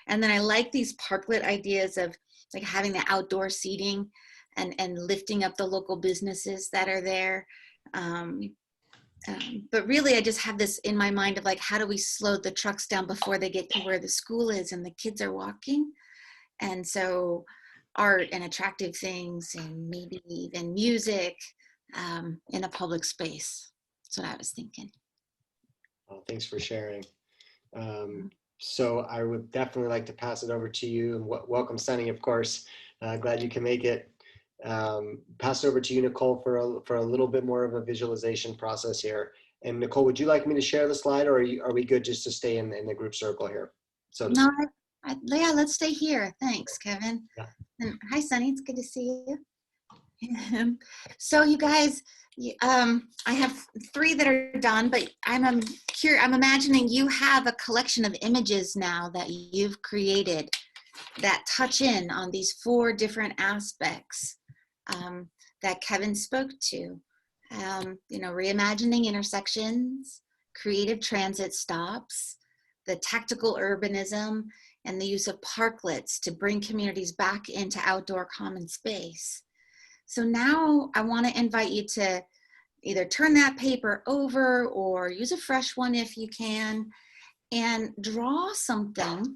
And then I like these parklet ideas of like having the outdoor seating and lifting up the local businesses that are there. But really, I just have this in my mind of like, how do we slow the trucks down before they get to where the school is and the kids are walking? And so art and attractive things and maybe even music in a public space. That's what I was thinking. Well, thanks for sharing. So I would definitely like to pass it over to you, and welcome Sunny, of course. Glad you can make it. Pass it over to you, Nicole, for a little bit more of a visualization process here. And Nicole, would you like me to share the slide, or are we good just to stay in the group circle here? So No, yeah, let's stay here. Thanks, Kevin. Yeah. And hi, Sunny. It's good to see you. So you guys, I have 3 that are done, but I'm imagining you have a collection of images now that you've created that touch in on these 4 different aspects that Kevin spoke to. You know, reimagining intersections, creative transit stops, the tactical urbanism, and the use of parklets to bring communities back into outdoor common space. So now I want to invite you to either turn that paper over or use a fresh one if you can, and draw something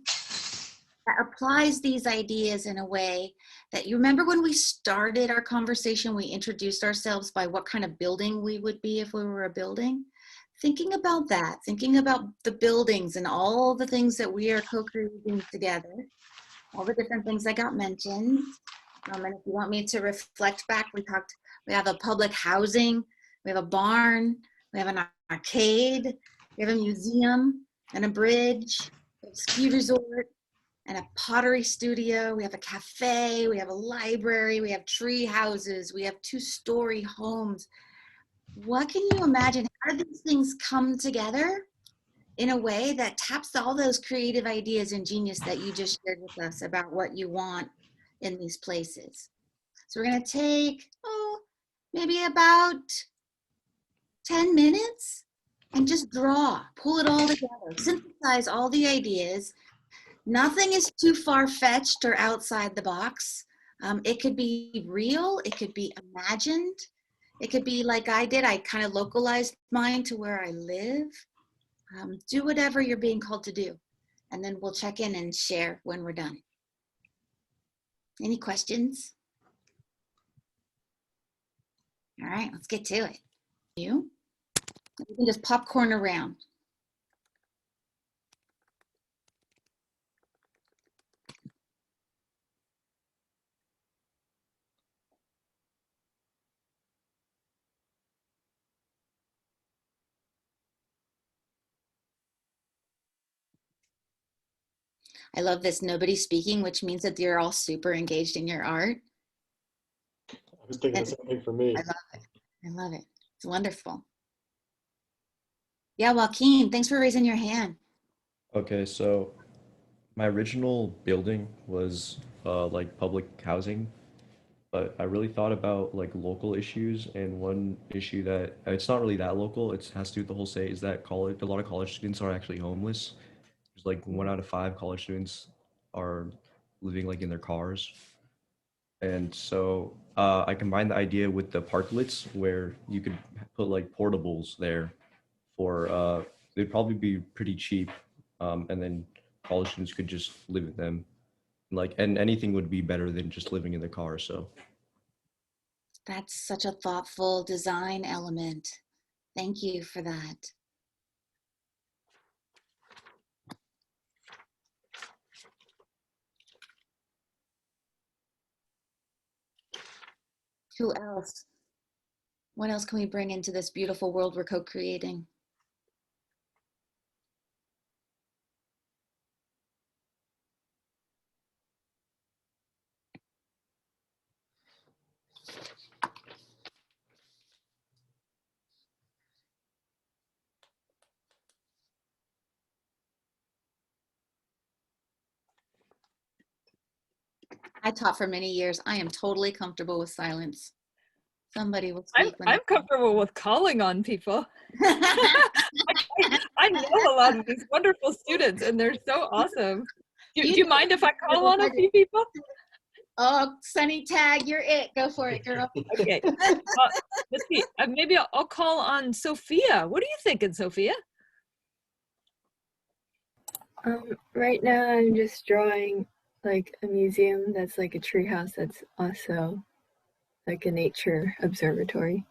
that applies these ideas in a way that, you remember when we started our conversation, we introduced ourselves by what kind of building we would be if we were a building? Thinking about that, thinking about the buildings and all the things that we are co-creating together, all the different things that got mentioned. And if you want me to reflect back, we have a public housing, we have a barn, we have an arcade, we have a museum and a bridge, we have a ski resort and a pottery studio, we have a cafe, we have a library, we have tree houses, we have 2-story homes. What can you imagine? How do these things come together in a way that taps all those creative ideas and genius that you just shared with us about what you want in these places? So we're going to take, maybe about 10 minutes and just draw, pull it all together, synthesize all the ideas. Nothing is too far-fetched or outside the box. It could be real, it could be imagined, it could be like I did. I kind of localized mine to where I live. Do whatever you're being called to do, and then we'll check in and share when we're done. Any questions? All right, let's get to it. You can just popcorn around. I love this nobody's speaking, which means that you're all super engaged in your art. I was thinking the same thing for me. I love it. I love it. It's wonderful. Yeah, Joaquin, thanks for raising your hand. Okay, so my original building was like public housing, but I really thought about like local issues, and one issue that it's not really that local, it has to do with the whole state, is that a lot of college students are actually homeless. There's like 1 out of 5 college students are living like in their cars. And so I combined the idea with the parklets, where you could put like portables there for, they'd probably be pretty cheap. And then college students could just live in them. And anything would be better than just living in the car. So That's such a thoughtful design element. Thank you for that. Who else? What else can we bring into this beautiful world we're co-creating? I taught for many years. I am totally comfortable with silence. Somebody will speak. I'm comfortable with calling on people. I know a lot of these wonderful students, and they're so awesome. Do you mind if I call on a few people? Oh, Sunny Tag, you're it. Go for it, girl. Okay. Let's see. Maybe I'll call on Sophia. What are you thinking, Sophia? Right now I'm just drawing like a museum that's like a treehouse that's also like a nature observatory.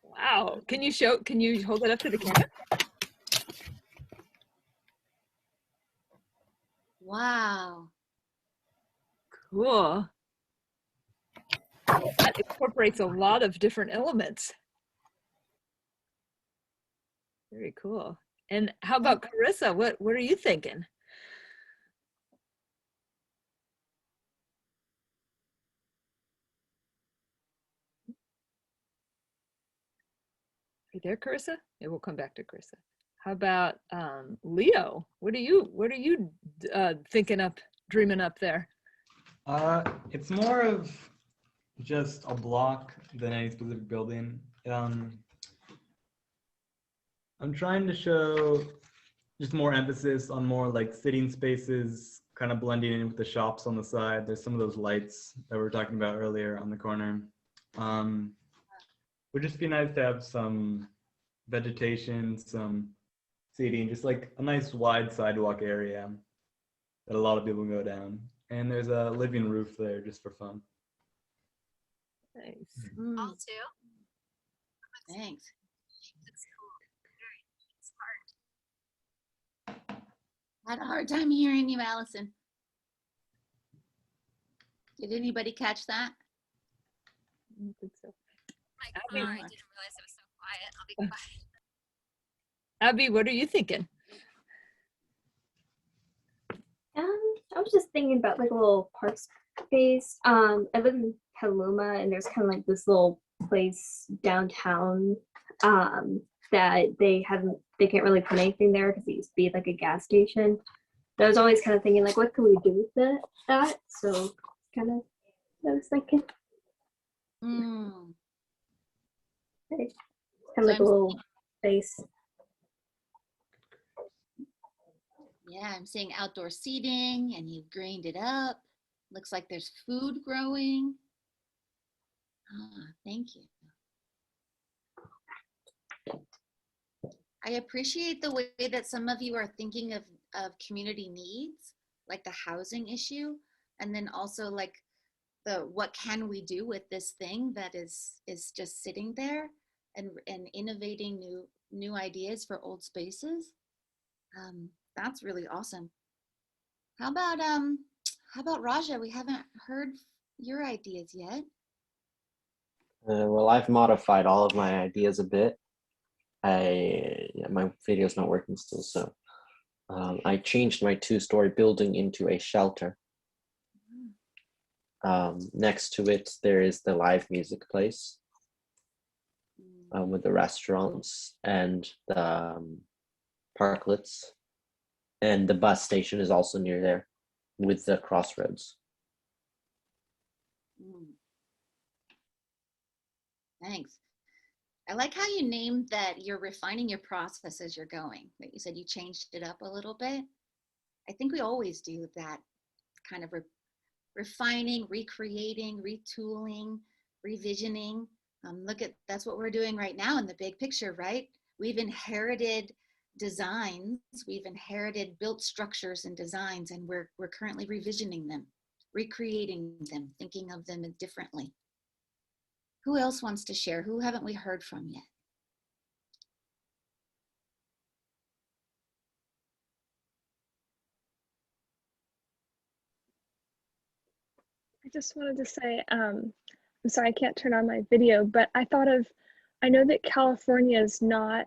Wow. Can you hold it up to the camera? Wow. Cool. That incorporates a lot of different elements. Very cool. And how about Carissa? What are you thinking? You there, Carissa? Yeah, we'll come back to Carissa. How about Leo? What are you thinking up, dreaming up there? It's more of just a block than any specific building. I'm trying to show just more emphasis on more like sitting spaces, kind of blending in with the shops on the side. There's some of those lights that we were talking about earlier on the corner. Would just be nice to have some vegetation, some seating, just like a nice wide sidewalk area that a lot of people can go down. And there's a living roof there just for fun. Nice. All too. Thanks. I had a hard time hearing you, Allison. Did anybody catch that? I don't think so. I didn't realize it was so quiet. I'll be quiet. Abby, what are you thinking? I was just thinking about like a little park space. I live in Petaluma, and there's kind of like this little place downtown that they can't really put anything there because it used to be like a gas station. But I was always kind of thinking like, what can we do with that? So kind of, I was thinking. Kind of like a little space. Yeah, I'm seeing outdoor seating and you've greened it up. Looks like there's food growing. Thank you. I appreciate the way that some of you are thinking of community needs, like the housing issue, and then also like the what can we do with this thing that is just sitting there, and innovating new ideas for old spaces. That's really awesome. How about Raja? We haven't heard your ideas yet. Well, I've modified all of my ideas a bit. My video's not working still, so I changed my two-story building into a shelter. Next to it, there is the live music place with the restaurants and the Parklets. And the bus station is also near there with the crossroads. Thanks. I like how you named that you're refining your process as you're going, that you said you changed it up a little bit. I think we always do that kind of refining, recreating, retooling, revisioning. That's what we're doing right now in the big picture, right? We've inherited designs, we've inherited built structures and designs, and we're currently revisioning them, recreating them, thinking of them differently. Who else wants to share? Who haven't we heard from yet? I just wanted to say, I'm sorry, I can't turn on my video, but I know that California is not,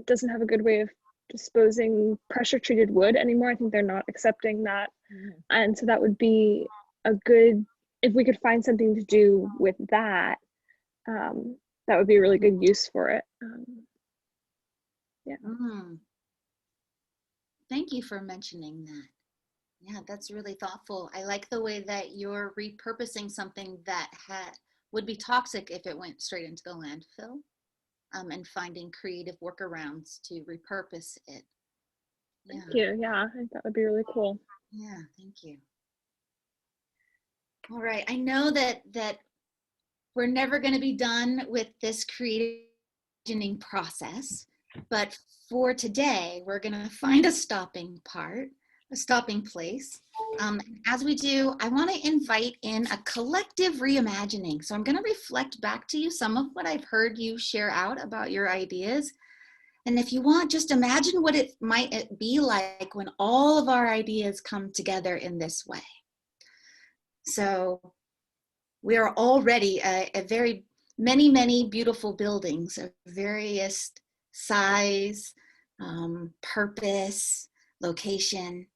doesn't have a good way of disposing pressure treated wood anymore. I think they're not accepting that. And so that would be a good, if we could find something to do with that, that would be a really good use for it. Yeah. Thank you for mentioning that. Yeah, that's really thoughtful. I like the way that you're repurposing something that would be toxic if it went straight into the landfill, and finding creative workarounds to repurpose it. Thank you. Yeah, I think that would be really cool. Yeah, thank you. All right, I know that we're never going to be done with this creating process, but for today, we're going to find a stopping place. As we do, I want to invite in a collective reimagining. So I'm going to reflect back to you some of what I've heard you share out about your ideas. And if you want, just imagine what it might be like when all of our ideas come together in this way. So we are already a very many beautiful buildings of various size, purpose, location.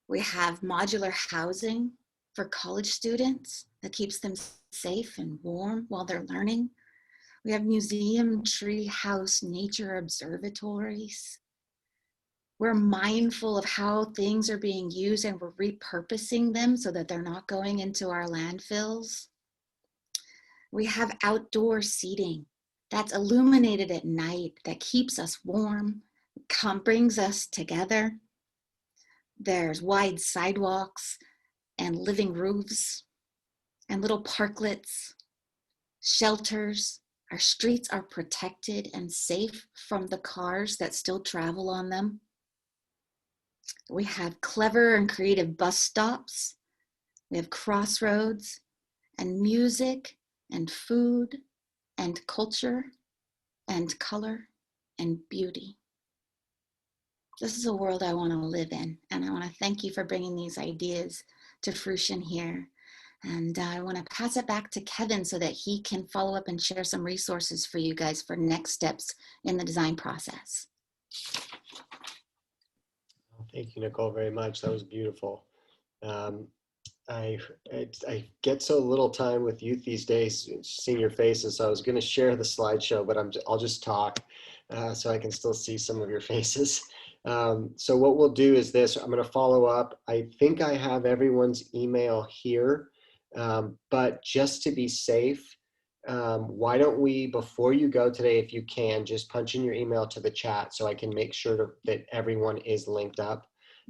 We have modular housing for college students that keeps them safe and warm while they're learning. We have museum, tree house, nature observatories. We're mindful of how things are being used and we're repurposing them so that they're not going into our landfills. We have outdoor seating that's illuminated at night, that keeps us warm, brings us together. There's wide sidewalks and living roofs and little parklets, shelters. Our streets are protected and safe from the cars that still travel on them. We have clever and creative bus stops. We have crossroads and music and food and culture and color and beauty. This is a world I want to live in, and I want to thank you for bringing these ideas to fruition here. And I want to pass it back to Kevin so that he can follow up and share some resources for you guys for next steps in the design process. Thank you, Nicole, very much. That was beautiful. I get so little time with youth these days, seeing your faces. So I was going to share the slideshow, but I'll just talk so I can still see some of your faces. So what we'll do is this. I'm going to follow up. I think I have everyone's email here, but just to be safe, why don't we, before you go today, if you can, just punch in your email to the chat so I can make sure that everyone is linked up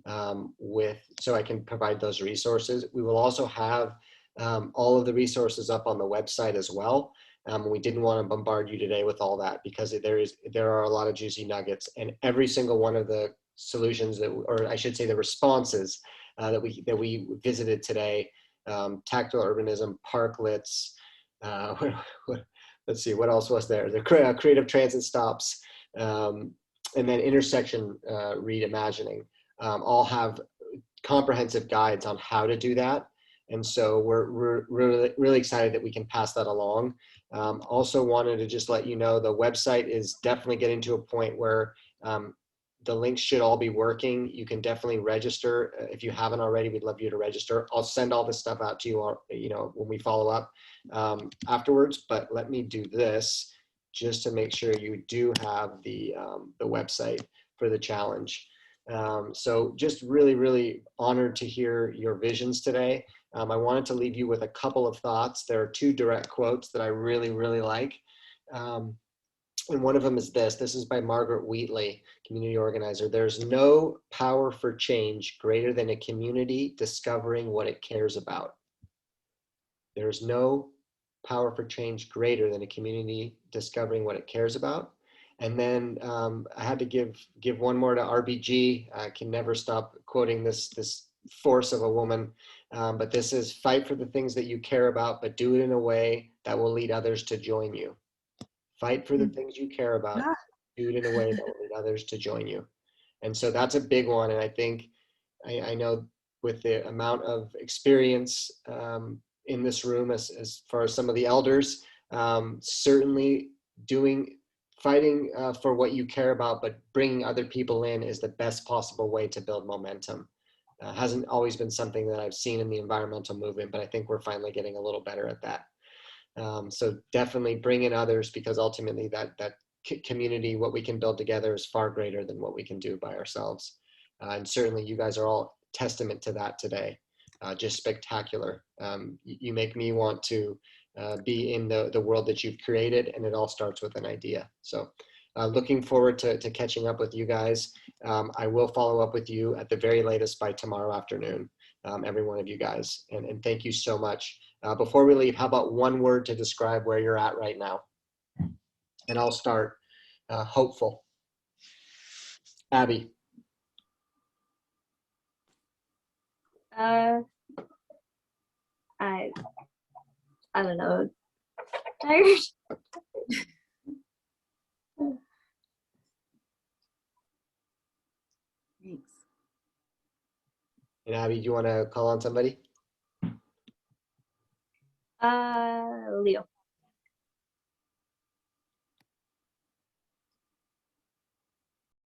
so I can provide those resources. We will also have all of the resources up on the website as well. We didn't want to bombard you today with all that because there are a lot of juicy nuggets, and every single one of the solutions or I should say the responses that we visited today, tactile urbanism, parklets, let's see, what else was there? The creative transit stops, and then intersection reimagining. All have comprehensive guides on how to do that. And so we're really excited that we can pass that along. Also wanted to just let you know the website is definitely getting to a point where the links should all be working. You can definitely register. If you haven't already, we'd love you to register. I'll send all this stuff out to you, when we follow up afterwards, but let me do this just to make sure you do have the website for the challenge. So just really honored to hear your visions today. I wanted to leave you with a couple of thoughts. There are two direct quotes that I really like. And one of them is this. This is by Margaret Wheatley, community organizer. There's no power for change greater than a community discovering what it cares about. There's no power for change greater than a community discovering what it cares about. And then I had to give one more to RBG. I can never stop quoting this force of a woman. But this is fight for the things that you care about, but do it in a way that will lead others to join you. Fight for the things you care about, do it in a way that will lead others to join you. And so that's a big one. And I think, I know with the amount of experience in this room as far as some of the elders, certainly fighting for what you care about, but bringing other people in is the best possible way to build momentum. Hasn't always been something that I've seen in the environmental movement, but I think we're finally getting a little better at that. So definitely bring in others, because ultimately that community, what we can build together is far greater than what we can do by ourselves. And certainly you guys are all testament to that today. Just spectacular. You make me want to be in the world that you've created, and it all starts with an idea. So looking forward to catching up with you guys. I will follow up with you at the very latest by tomorrow afternoon. every one of you guys. And thank you so much. Before we leave, how about one word to describe where you're at right now? And I'll start. Hopeful. Abby. I don't know. Tired. Thanks. And Abby, do you want to call on somebody? Leo.